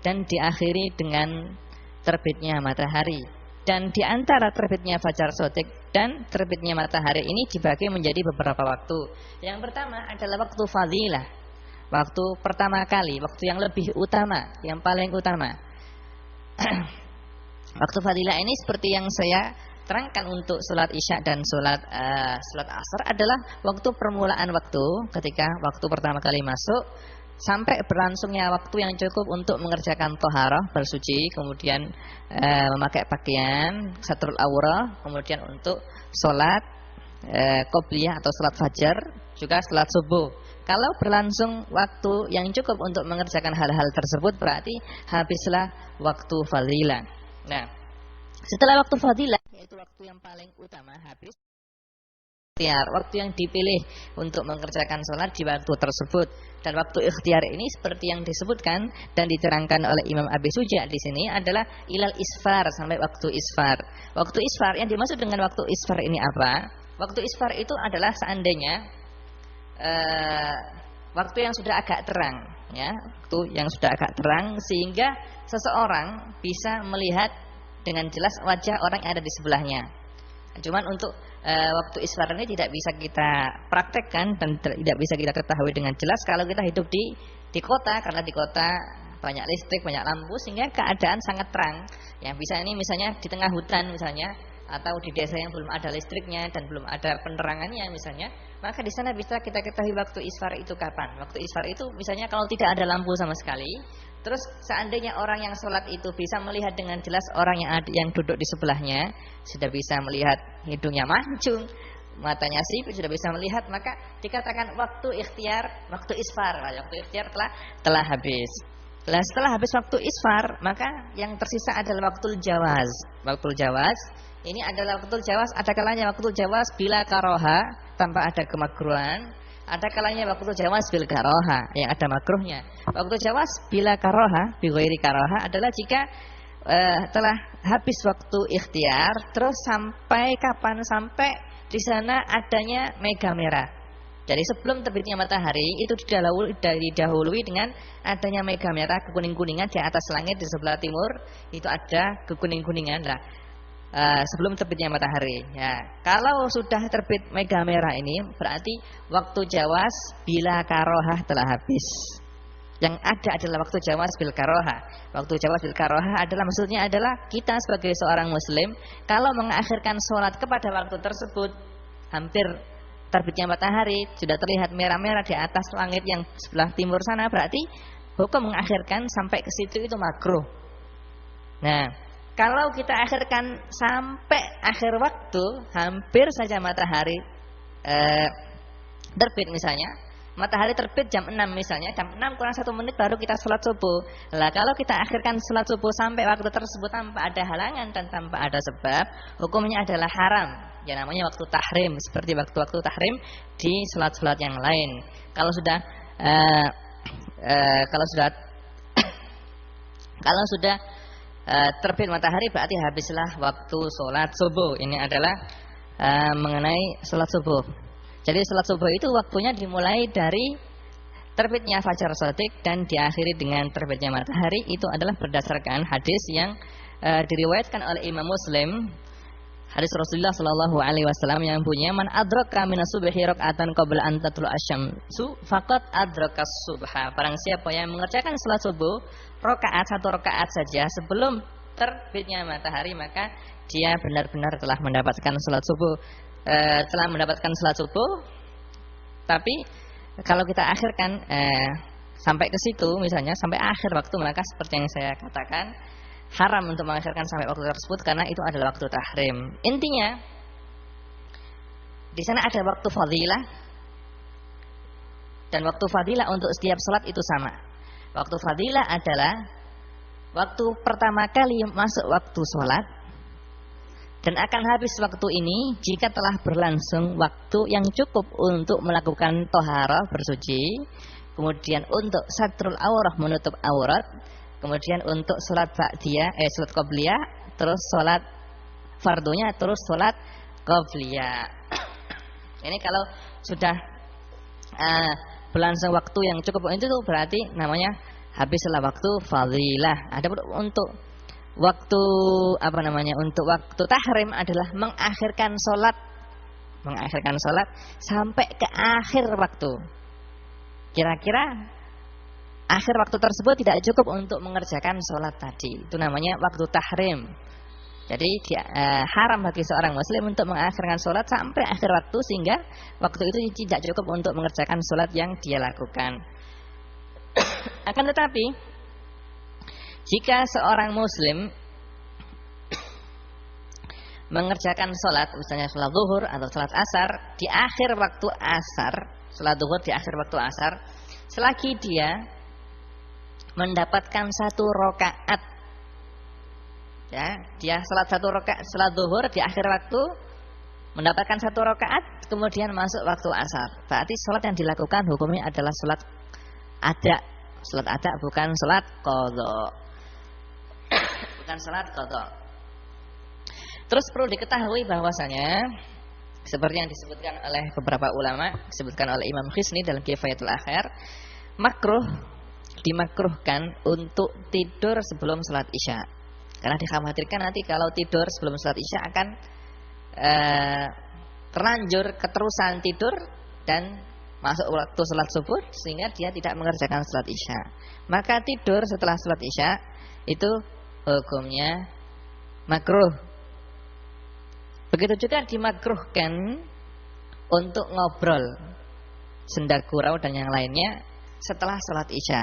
dan diakhiri dengan terbitnya matahari. Dan di antara terbitnya fajar shadiq dan terbitnya matahari ini dibagi menjadi beberapa waktu. Yang pertama adalah waktu fadilah, waktu pertama kali, waktu yang lebih utama, yang paling utama. Waktu fadilah ini seperti yang saya terangkan untuk sholat isya dan sholat asar adalah waktu permulaan waktu, ketika waktu pertama kali masuk sampai berlangsungnya waktu yang cukup untuk mengerjakan toharoh, bersuci, kemudian memakai pakaian satrul aurah, kemudian untuk sholat qobliyah atau sholat fajar, juga sholat subuh. Kalau berlangsung waktu yang cukup untuk mengerjakan hal-hal tersebut, berarti habislah waktu fadilah. Nah, setelah waktu fadilah, yaitu waktu yang paling utama, habis waktu yang dipilih untuk mengerjakan sholat di waktu tersebut. Dan waktu ikhtiar ini seperti yang disebutkan dan diterangkan oleh Imam Abi Suja di sini adalah ilal isfar, sampai waktu isfar. Waktu isfar, yang dimaksud dengan waktu isfar ini apa? Waktu isfar itu adalah seandainya waktu yang sudah agak terang, ya, waktu yang sudah agak terang sehingga seseorang bisa melihat dengan jelas wajah orang yang ada di sebelahnya. Cuman untuk waktu isfar ini tidak bisa kita praktekkan dan tidak bisa kita ketahui dengan jelas kalau kita hidup di kota, karena di kota banyak listrik, banyak lampu, sehingga keadaan sangat terang. Yang bisa ini misalnya di tengah hutan misalnya, atau di desa yang belum ada listriknya dan belum ada penerangannya misalnya, maka di sana bisa kita ketahui waktu isfar itu kapan. Waktu isfar itu misalnya kalau tidak ada lampu sama sekali, Terus seandainya orang yang sholat itu bisa melihat dengan jelas orang yang duduk di sebelahnya, sudah bisa melihat hidungnya mancung, matanya sipit, sudah bisa melihat, maka dikatakan waktu ikhtiar, waktu isfar. Waktu ikhtiar telah habis. Setelah habis waktu isfar, maka yang tersisa adalah waktu jawaz. Waktu jawaz ini adalah waktu jawaz, ada kalanya waktu jawaz bila karoha, tanpa ada kemakruhan. Ada kalanya waktu jawaz bil karoha, yang ada makruhnya. Waktu jawaz bila karoha, bi ghairi karoha adalah jika telah habis waktu ikhtiar, terus sampai kapan? Sampai di sana adanya mega merah. Jadi sebelum terbitnya matahari itu didahului dengan adanya mega merah, kekuning-kuningan di atas langit di sebelah timur itu ada kekuning-kuningan lah. Sebelum terbitnya matahari. Ya, kalau sudah terbit mega merah ini berarti waktu jawaz bila karohah telah habis. Yang ada adalah waktu jawaz bil karohah. Waktu jawaz bil karohah adalah maksudnya adalah kita sebagai seorang muslim kalau mengakhirkan sholat kepada waktu tersebut hampir terbitnya matahari sudah terlihat merah-merah di atas langit yang sebelah timur sana, berarti hukum mengakhirkan sampai ke situ itu makruh. Nah, kalau kita akhirkan sampai akhir waktu, hampir saja matahari terbit misalnya. Matahari terbit jam 6 misalnya, jam 6 kurang 1 menit baru kita sholat subuh. Lah kalau kita akhirkan sholat subuh sampai waktu tersebut tanpa ada halangan dan tanpa ada sebab, hukumnya adalah haram. Ya namanya waktu tahrim, seperti waktu-waktu tahrim di sholat-sholat yang lain. Kalau sudah terbit matahari berarti habislah waktu sholat subuh. Ini adalah mengenai sholat subuh. Jadi sholat subuh itu waktunya dimulai dari terbitnya fajar shadiq dan diakhiri dengan terbitnya matahari. Itu adalah berdasarkan hadis yang diriwayatkan oleh Imam Muslim. Hadis Rasulullah Shallallahu Alaihi Wasallam yang bunyinya man adraka minas subhi rakaatan qabla an tatlu asyamsu faqad adrakas subha. Barang siapa yang mengerjakan salat subuh satu rakaat saja sebelum terbitnya matahari, maka dia benar-benar telah mendapatkan salat subuh. Telah mendapatkan salat subuh. Tapi kalau kita akhirkan sampai ke situ, misalnya sampai akhir waktu, maka seperti yang saya katakan haram untuk mengakhirkan sampai waktu tersebut karena itu adalah waktu tahrim. Intinya di sana ada waktu fadilah dan waktu fadilah untuk setiap salat itu sama. Waktu fadilah adalah waktu pertama kali masuk waktu salat dan akan habis waktu ini jika telah berlangsung waktu yang cukup untuk melakukan toharah bersuci, kemudian untuk satrul aurah menutup aurat, kemudian untuk sholat ba'diyah, sholat qobliyah, terus sholat fardunya, terus sholat qobliyah. Ini kalau sudah berlangsung waktu yang cukup itu berarti namanya habislah waktu fadilah. Ada untuk waktu untuk waktu tahrim adalah mengakhirkan sholat sampai ke akhir waktu. Kira-kira akhir waktu tersebut tidak cukup untuk mengerjakan sholat tadi. Itu namanya waktu tahrim. Jadi haram bagi seorang muslim untuk mengakhirkan sholat sampai akhir waktu, sehingga waktu itu tidak cukup untuk mengerjakan sholat yang dia lakukan. Akan tetapi jika seorang muslim mengerjakan sholat, misalnya sholat zuhur atau sholat asar di akhir waktu asar, sholat zuhur di akhir waktu asar, selagi dia mendapatkan satu rakaat, ya, dia sholat satu rakaat sholat zuhur di akhir waktu, mendapatkan satu rakaat, kemudian masuk waktu asar, berarti sholat yang dilakukan hukumnya adalah sholat ada, bukan sholat qadha. Bukan sholat qadha. Terus perlu diketahui bahwasanya seperti yang disebutkan oleh beberapa ulama, disebutkan oleh Imam Khisni dalam Kifayatul Akhir, dimakruhkan untuk tidur sebelum sholat isya. Karena dikhawatirkan nanti kalau tidur sebelum sholat isya akan terlanjur keterusan tidur dan masuk waktu sholat subuh sehingga dia tidak mengerjakan sholat isya. Maka tidur setelah sholat isya itu hukumnya makruh. Begitu juga dimakruhkan untuk ngobrol, senda gurau dan yang lainnya setelah sholat isya.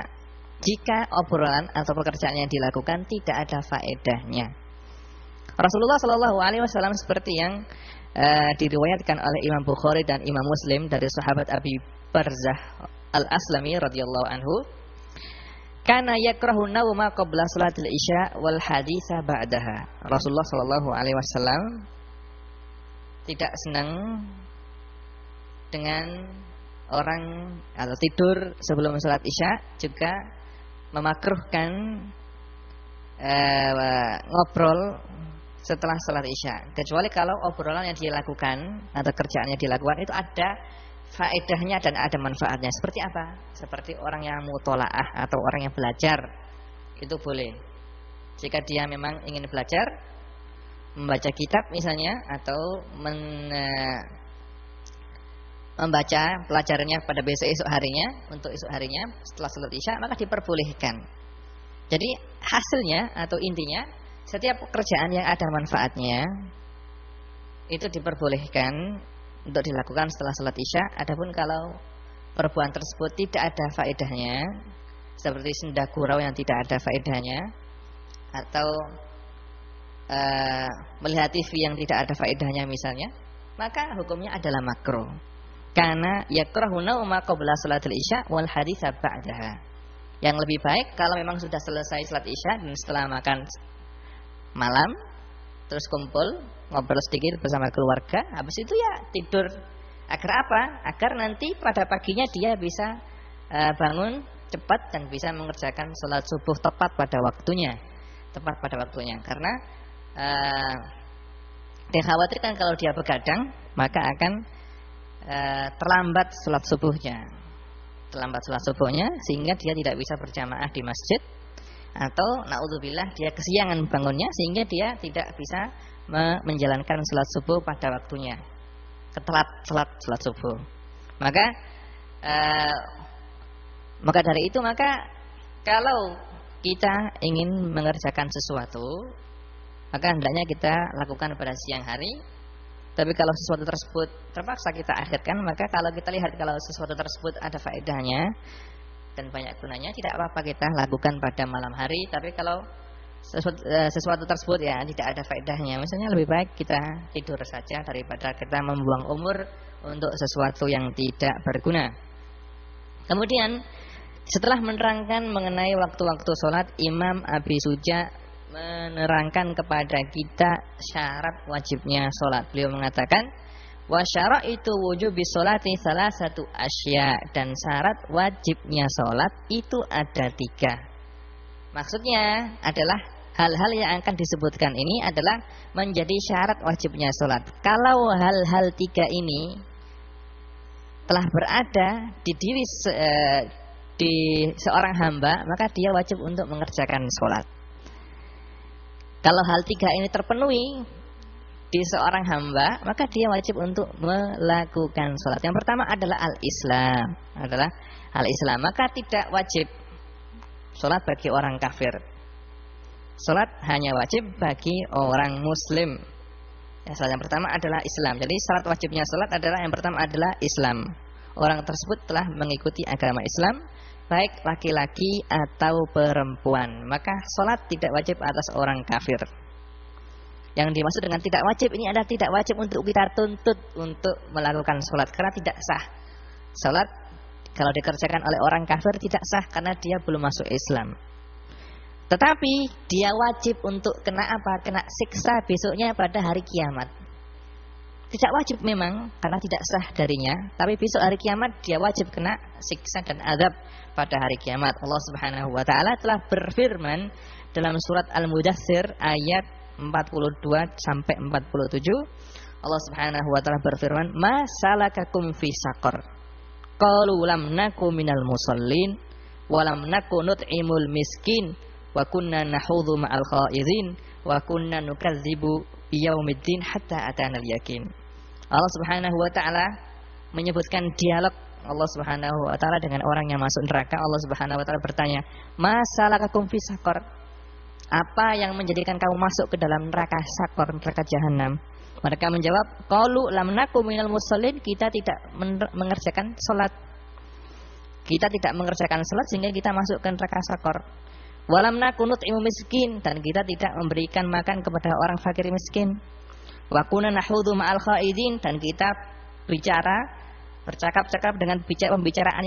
jika obrolan atau pekerjaan yang dilakukan tidak ada faedahnya. Rasulullah Shallallahu Alaihi Wasallam seperti yang diriwayatkan oleh Imam Bukhari dan Imam Muslim dari sahabat Abi Barzah Al-Aslami radhiyallahu anhu, kana yakrahu nauma qabla salatil isya wal haditsa ba'daha. Rasulullah Shallallahu Alaihi Wasallam tidak senang dengan orang atau tidur sebelum salat isya, juga memakruhkan ngobrol setelah salat isya, kecuali kalau obrolan yang dilakukan atau kerjaan yang dilakukan itu ada faedahnya dan ada manfaatnya. Seperti apa? Seperti orang yang mutolaah atau orang yang belajar, itu boleh. Jika dia memang ingin belajar, membaca kitab misalnya, atau membaca pelajarannya pada besok harinya, untuk esok harinya setelah salat isya, maka diperbolehkan. Jadi hasilnya atau intinya, setiap pekerjaan yang ada manfaatnya itu diperbolehkan untuk dilakukan setelah salat isya. Adapun kalau perbuatan tersebut tidak ada faedahnya, seperti senda gurau yang tidak ada faedahnya, atau melihat TV yang tidak ada faedahnya misalnya, maka hukumnya adalah makruh. Karena yakrahu nauma qabla salatil isya wal haditsa ba'daha. Yang lebih baik kalau memang sudah selesai salat isya dan setelah makan malam terus kumpul ngobrol sedikit bersama keluarga, habis itu ya tidur. Agar apa? Agar nanti pada paginya dia bisa bangun cepat dan bisa mengerjakan salat subuh tepat pada waktunya. Karena dikhawatirkan kalau dia begadang maka akan terlambat salat subuhnya. Sehingga dia tidak bisa berjamaah di masjid, atau naudzubillah dia kesiangan bangunnya sehingga dia tidak bisa menjalankan salat subuh pada waktunya, ketelat salat subuh. Maka dari itu, maka kalau kita ingin mengerjakan sesuatu, maka hendaknya kita lakukan pada siang hari. Tapi kalau sesuatu tersebut terpaksa kita akhirkan, maka kalau kita lihat kalau sesuatu tersebut ada faedahnya dan banyak gunanya, tidak apa-apa kita lakukan pada malam hari. Tapi kalau sesuatu tersebut ya tidak ada faedahnya, misalnya lebih baik kita tidur saja daripada kita membuang umur untuk sesuatu yang tidak berguna. Kemudian setelah menerangkan mengenai waktu-waktu sholat, Imam Abi Suja menerangkan kepada kita syarat wajibnya sholat. Beliau mengatakan, wa syaraitu wujubi sholati salah satu asya, dan syarat wajibnya sholat itu ada 3. Maksudnya adalah hal-hal yang akan disebutkan ini adalah menjadi syarat wajibnya sholat. Kalau hal-hal 3 ini telah berada di diri di seorang hamba, maka dia wajib untuk mengerjakan sholat. Kalau hal 3 ini terpenuhi di seorang hamba, maka dia wajib untuk melakukan sholat. Yang pertama adalah al-Islam. Maka tidak wajib sholat bagi orang kafir. Sholat hanya wajib bagi orang muslim. Syarat yang pertama adalah Islam. Jadi syarat wajibnya sholat adalah yang pertama adalah Islam. Orang tersebut telah mengikuti agama Islam, baik laki-laki atau perempuan. Maka sholat tidak wajib atas orang kafir. Yang dimaksud dengan tidak wajib ini adalah tidak wajib untuk kita tuntut untuk melakukan sholat, karena tidak sah. Sholat kalau dikerjakan oleh orang kafir tidak sah karena dia belum masuk Islam. Tetapi dia wajib untuk kena apa? Kena siksa besoknya pada hari kiamat. Tidak wajib memang karena tidak sah darinya, tapi besok hari kiamat dia wajib kena siksa dan azab pada hari kiamat. Allah Subhanahu wa taala telah berfirman dalam surat Al-Mudaththir ayat 42 sampai 47. Allah Subhanahu wa taala berfirman, "Ma salakakum fi saqar? Qalu lam naku minal musallin wa lam naku nut'imul miskin wa kunna nahudhu ma'al khaizin wa kunna nukadzibu biyaumiddin hatta atana al-yaqin." Allah Subhanahu wa taala menyebutkan dialog Allah Subhanahu wa taala dengan orang yang masuk neraka. Allah Subhanahu wa taala bertanya, "Masalakakum fi saqar?" Apa yang menjadikan kamu masuk ke dalam neraka saqar, neraka jahanam? Mereka menjawab, "Qalu lam naku minal musallin." Kita tidak mengerjakan salat. Kita tidak mengerjakan salat sehingga kita masuk ke neraka sakor. Walam nakun nut'imu miskin, dan kita tidak memberikan makan kepada orang fakir miskin. Wa kunna nahudu ma'al khaidin, dan kita bercakap-cakap dengan pembicaraan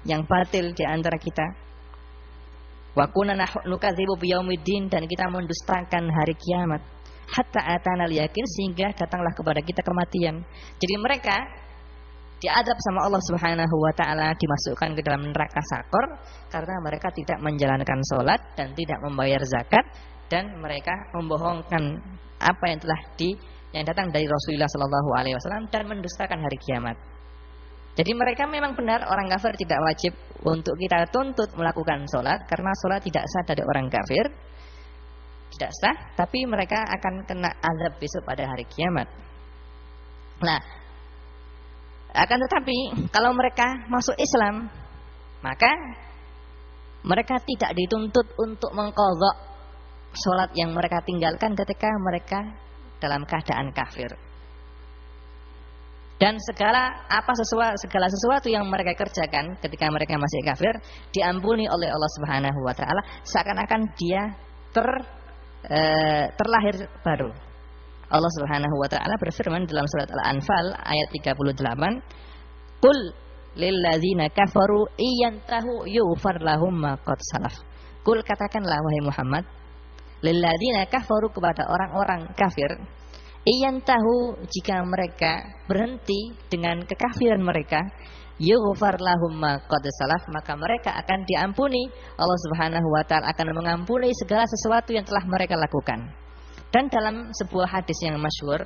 yang batil di antara kita. Wa kunna nukadzibu biyaumiddin, dan kita mendustakan hari kiamat. Hatta atanal yakin, sehingga datanglah kepada kita kematian. Jadi mereka diadab sama Allah Subhanahu wa taala, dimasukkan ke dalam neraka sakor karena mereka tidak menjalankan salat dan tidak membayar zakat, dan mereka membohongkan apa yang datang dari Rasulullah sallallahu alaihi wasallam dan mendustakan hari kiamat. Jadi mereka memang benar, orang kafir tidak wajib untuk kita tuntut melakukan salat karena salat tidak sah dari orang kafir. Tidak sah, tapi mereka akan kena azab besok pada hari kiamat. Nah, akan tetapi kalau mereka masuk Islam, maka mereka tidak dituntut untuk mengqadha salat yang mereka tinggalkan ketika mereka dalam keadaan kafir. Dan segala sesuatu yang mereka kerjakan ketika mereka masih kafir diampuni oleh Allah Subhanahu wa taala, seakan-akan dia terlahir baru. Allah Subhanahu wa taala berfirman dalam surat Al-Anfal ayat 38, "Qul lil ladzina kafaru iyantahu yughfar lahum ma qad salaf." Qul, katakanlah wahai Muhammad, lil ladzina kafaru, kepada orang-orang kafir, iyantahu, jika mereka berhenti dengan kekafiran mereka, yughfar lahum ma qad salaf, maka mereka akan diampuni. Allah Subhanahu wa taala akan mengampuni segala sesuatu yang telah mereka lakukan. Dan dalam sebuah hadis yang masyhur,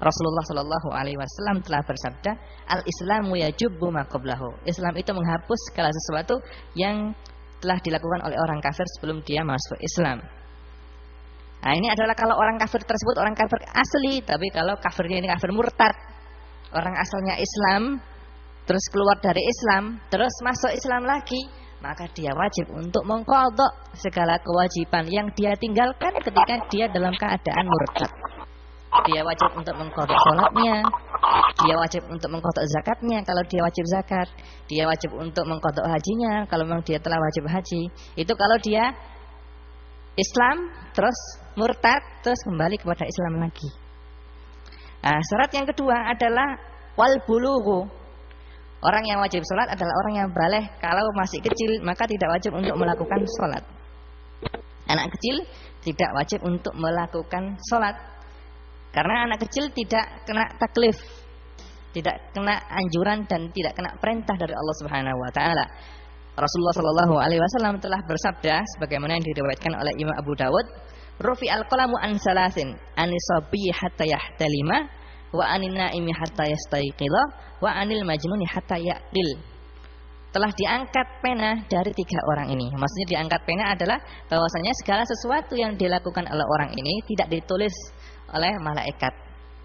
Rasulullah sallallahu alaihi wasallam telah bersabda, "Al-Islamu yajubbu ma qablahu." Islam itu menghapus segala sesuatu yang telah dilakukan oleh orang kafir sebelum dia masuk Islam. Nah, ini adalah kalau orang kafir tersebut orang kafir asli, tapi kalau kafirnya ini kafir murtad, orang asalnya Islam terus keluar dari Islam, terus masuk Islam lagi, maka dia wajib untuk mengqadha segala kewajiban yang dia tinggalkan ketika dia dalam keadaan murtad. Dia wajib untuk mengqadha salatnya, dia wajib untuk mengqadha zakatnya kalau dia wajib zakat, dia wajib untuk mengqadha hajinya kalau memang dia telah wajib haji. Itu kalau dia Islam terus murtad terus kembali kepada Islam lagi. Nah, syarat yang kedua adalah wal bulughu. Orang yang wajib sholat adalah orang yang baligh. Kalau masih kecil maka tidak wajib untuk melakukan sholat. Anak kecil tidak wajib untuk melakukan sholat, karena anak kecil tidak kena taklif, tidak kena anjuran dan tidak kena perintah dari Allah Subhanahu wa taala. Rasulullah sallallahu alaihi wasallam telah bersabda sebagaimana yang diriwayatkan oleh Imam Abu Dawud, "Rufi'al qalamu an salasin, anisabi hatta yahtalima, wa anin naimi hatta yastayqidha, wa anil majnuni hatta yaqil." Telah diangkat pena dari 3 orang ini. Maksudnya diangkat pena adalah bahwasanya segala sesuatu yang dilakukan oleh orang ini tidak ditulis oleh malaikat.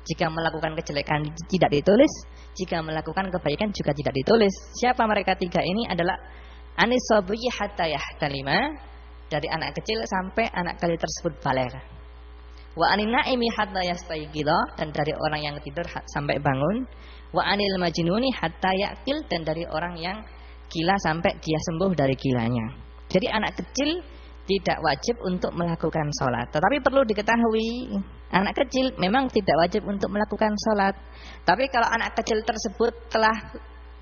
Jika melakukan kejelekan tidak ditulis, jika melakukan kebaikan juga tidak ditulis. Siapa mereka 3 ini? Adalah anisabi hatta yahtalima, dari anak kecil sampai anak kecil tersebut baligh. Wa anin naimi hatta yastayqidha, dan dari orang yang tidur sampai bangun. Wa anil majnuni hatta yaqil, dan dari orang yang gila sampai dia sembuh dari gilanya. Jadi anak kecil tidak wajib untuk melakukan sholat. Tetapi perlu diketahui, anak kecil memang tidak wajib untuk melakukan sholat. Tapi kalau anak kecil tersebut telah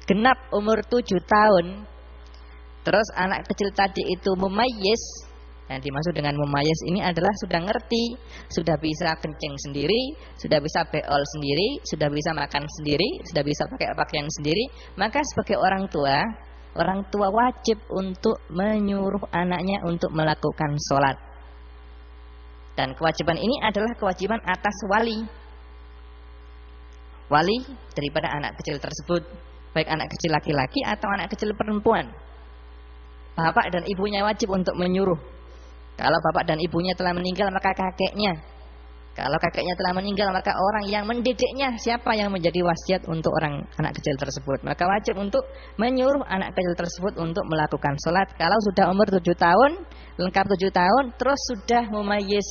genap umur 7 tahun, terus anak kecil tadi itu mumayyiz. Yang dimaksud dengan mumayyiz ini adalah sudah ngerti, sudah bisa kencing sendiri, sudah bisa beol sendiri, sudah bisa makan sendiri, sudah bisa pakai pakaian sendiri. Maka sebagai orang tua wajib untuk menyuruh anaknya untuk melakukan sholat. Dan kewajiban ini adalah kewajiban atas wali daripada anak kecil tersebut, baik anak kecil laki-laki atau anak kecil perempuan. Bapak dan ibunya wajib untuk menyuruh. Kalau bapak dan ibunya telah meninggal, maka kakeknya. Kalau kakeknya telah meninggal, maka orang yang mendidiknya, siapa yang menjadi wasiat untuk anak kecil tersebut, maka wajib untuk menyuruh anak kecil tersebut untuk melakukan sholat. Kalau sudah umur 7 tahun, lengkap 7 tahun, terus sudah mumayyiz,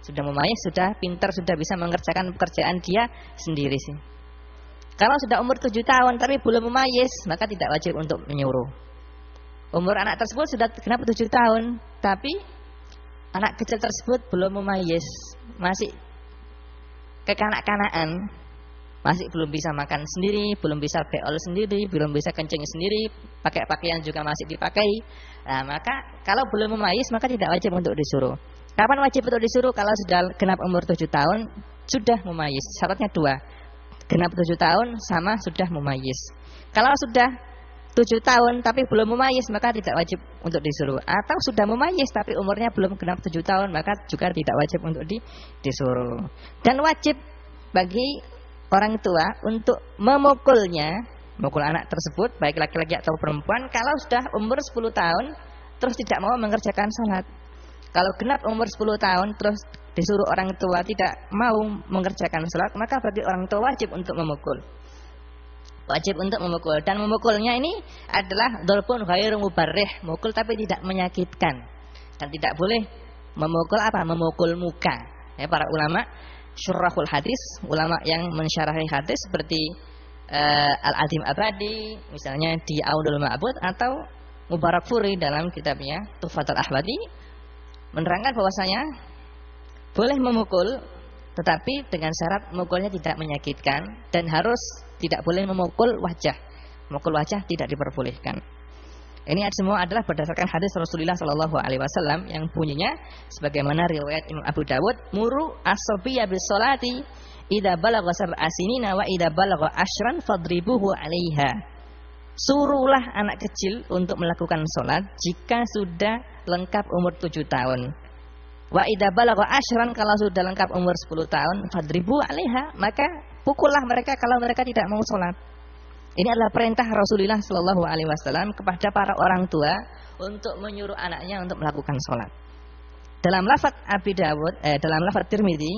sudah pintar, sudah bisa mengerjakan pekerjaan dia sendiri sih. Kalau sudah umur 7 tahun tapi belum memayis, maka tidak wajib untuk menyuruh. Umur anak tersebut sudah genap 7 tahun, tapi anak kecil tersebut belum memayis, masih kekanak-kanakan, masih belum bisa makan sendiri, belum bisa beol sendiri, belum bisa kencing sendiri, pakai pakaian juga masih dipakai. Nah, maka kalau belum memayis maka tidak wajib untuk disuruh. Kapan wajib untuk disuruh? Kalau sudah genap umur 7 tahun, sudah memayis. Syaratnya 2. Genap 7 tahun sama sudah memayis. Kalau sudah 7 tahun tapi belum memayis maka tidak wajib untuk disuruh. Atau sudah memayis tapi umurnya belum genap 7 tahun maka juga tidak wajib untuk disuruh. Dan wajib bagi orang tua untuk memukulnya, memukul anak tersebut baik laki-laki atau perempuan kalau sudah umur 10 tahun terus tidak mau mengerjakan sholat. Kalau genap umur 10 tahun terus disuruh orang tua tidak mau mengerjakan sholat, maka bagi orang tua wajib untuk memukul. Wajib untuk memukul. Dan memukulnya ini adalah dolpun ghairu mubarrih, mukul tapi tidak menyakitkan. Dan tidak boleh memukul apa? Memukul muka. Ya, para ulama syurahul hadis, ulama yang mensyarahi hadis seperti Al-Adim Abadi, misalnya di Aunul Ma'bud, atau Mubarakfuri dalam kitabnya Tuhfatul Ahwadi, menerangkan bahwasanya boleh memukul, tetapi dengan syarat memukulnya tidak menyakitkan dan harus tidak boleh memukul wajah. Memukul wajah tidak diperbolehkan. Ini semua adalah berdasarkan hadis Rasulullah Shallallahu Alaihi Wasallam yang bunyinya sebagaimana riwayat Imam Abu Dawud, muru as-sabiyya bis-salati idza balagha sab'a sinina wa idza balagha 'ashran fadribuhu 'alaiha. Suruhlah anak kecil untuk melakukan sholat jika sudah lengkap umur 7 tahun. Wa idza balagha 'ashran, kalau sudah lengkap umur 10 tahun, fadribu 'alaiha, maka pukullah mereka kalau mereka tidak mau sholat. Ini adalah perintah Rasulullah Shallallahu Alaihi Wasallam kepada para orang tua untuk menyuruh anaknya untuk melakukan sholat. Dalam lafaz Abi Dawud, dalam lafaz Tirmidzi,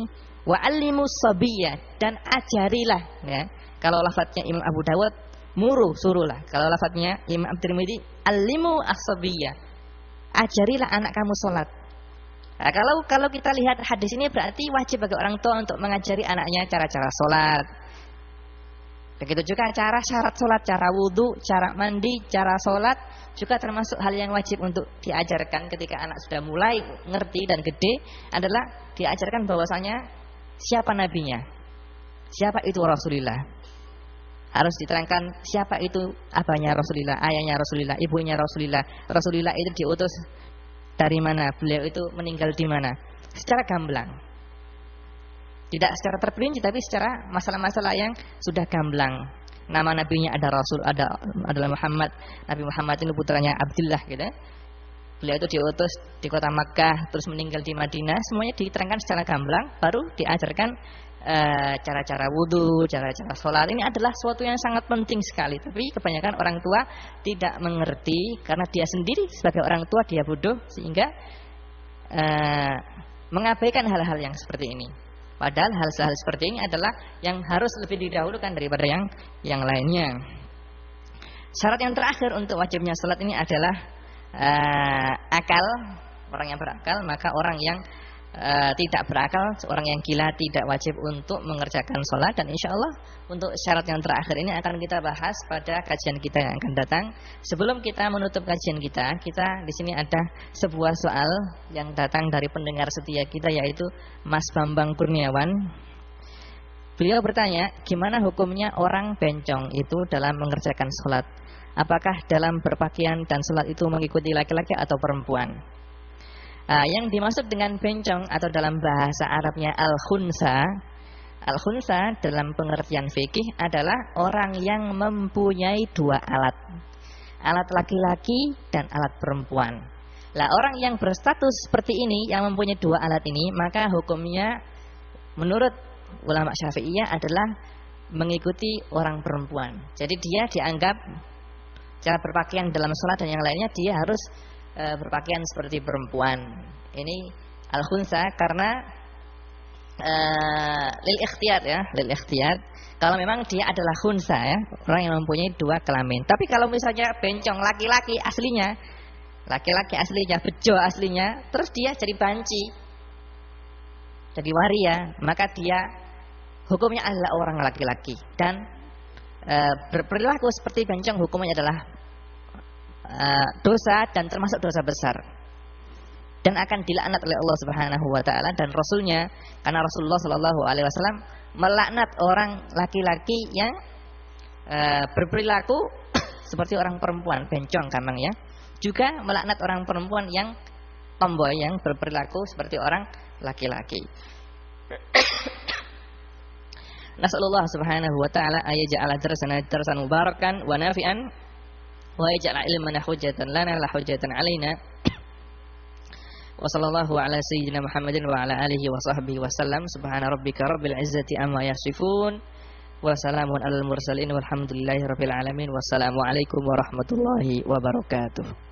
wa allimus sabiyya, dan ajarilah. Ya. Kalau lafaznya Imam Abu Dawud, muru, suruhlah. Kalau lafaznya Imam Tirmidzi, allimu as-sabiyya, ajarilah anak kamu sholat. Nah, kalau kita lihat hadis ini berarti wajib bagi orang tua untuk mengajari anaknya cara-cara sholat. Begitu juga cara syarat sholat, cara wudhu, cara mandi, cara sholat juga termasuk hal yang wajib untuk diajarkan ketika anak sudah mulai ngerti dan gede, adalah diajarkan bahwasanya siapa nabinya, siapa itu Rasulullah. Harus diterangkan siapa itu abahnya Rasulullah, ayahnya Rasulullah, ibunya Rasulullah. Rasulullah itu diutus dari mana, beliau itu meninggal di mana, secara gamblang. Tidak secara terperinci tapi secara masalah-masalah yang sudah gamblang. Nama nabinya ada Rasul, adalah Muhammad. Nabi Muhammad ini putranya Abdullah gitu. Beliau itu diutus di kota Makkah terus meninggal di Madinah. Semuanya diterangkan secara gamblang, baru diajarkan cara-cara wudu, cara-cara sholat. Ini adalah sesuatu yang sangat penting sekali. Tapi kebanyakan orang tua tidak mengerti karena dia sendiri sebagai orang tua dia bodoh sehingga mengabaikan hal-hal yang seperti ini. Padahal hal-hal seperti ini adalah yang harus lebih didahulukan daripada yang lainnya. Syarat yang terakhir untuk wajibnya salat ini adalah akal. Orang yang berakal, maka orang yang tidak berakal, orang yang gila tidak wajib untuk mengerjakan salat. Dan insya Allah untuk syarat yang terakhir ini akan kita bahas pada kajian kita yang akan datang. Sebelum kita menutup kajian kita di sini ada sebuah soal yang datang dari pendengar setia kita, yaitu Mas Bambang Kurniawan. Beliau bertanya, gimana hukumnya orang bencong itu dalam mengerjakan sholat? Apakah dalam berpakaian dan sholat itu mengikuti laki-laki atau perempuan? Yang dimaksud dengan bencong atau dalam bahasa Arabnya al-khunsa. Al-khunsa dalam pengertian fikih adalah orang yang mempunyai dua alat. Alat laki-laki dan alat perempuan. Lah, orang yang berstatus seperti ini, yang mempunyai dua alat ini, maka hukumnya menurut ulama Syafi'iyah adalah mengikuti orang perempuan. Jadi dia dianggap cara berpakaian dalam sholat dan yang lainnya dia harus berpakaian seperti perempuan. Ini al-khunsa karena lil ikhtiyar ya, lil ikhtiyar. Kalau memang dia adalah khunsa ya, orang yang mempunyai dua kelamin. Tapi kalau misalnya bencong laki-laki aslinya, bejo aslinya, terus dia jadi banci, jadi waria, maka dia hukumnya adalah orang laki-laki dan berperilaku seperti bencong hukumnya adalah dosa dan termasuk dosa besar. Dan akan dilaknat oleh Allah Subhanahu wa taala dan Rasulnya, karena Rasulullah Shallallahu alaihi wasallam melaknat orang laki-laki yang berperilaku seperti orang perempuan, bencong gampang ya. Juga melaknat orang perempuan yang tomboy, yang berperilaku seperti orang laki-laki. Nasallallahu subhanahu wa ta'ala ayaj'ala darsana darsan mubarakan wa nafi'an wa yaj'al ilmana hujjatan lana la hujjatan alaina. Wa sallallahu ala sayyidina Muhammadin wa ala alihi wa sahbihi wa sallam. Subhana rabbika rabbil izzati amma yasifun wa salamun alal mursalin walhamdulillahi rabbil alamin. Wassalamu alaikum warahmatullahi wabarakatuh.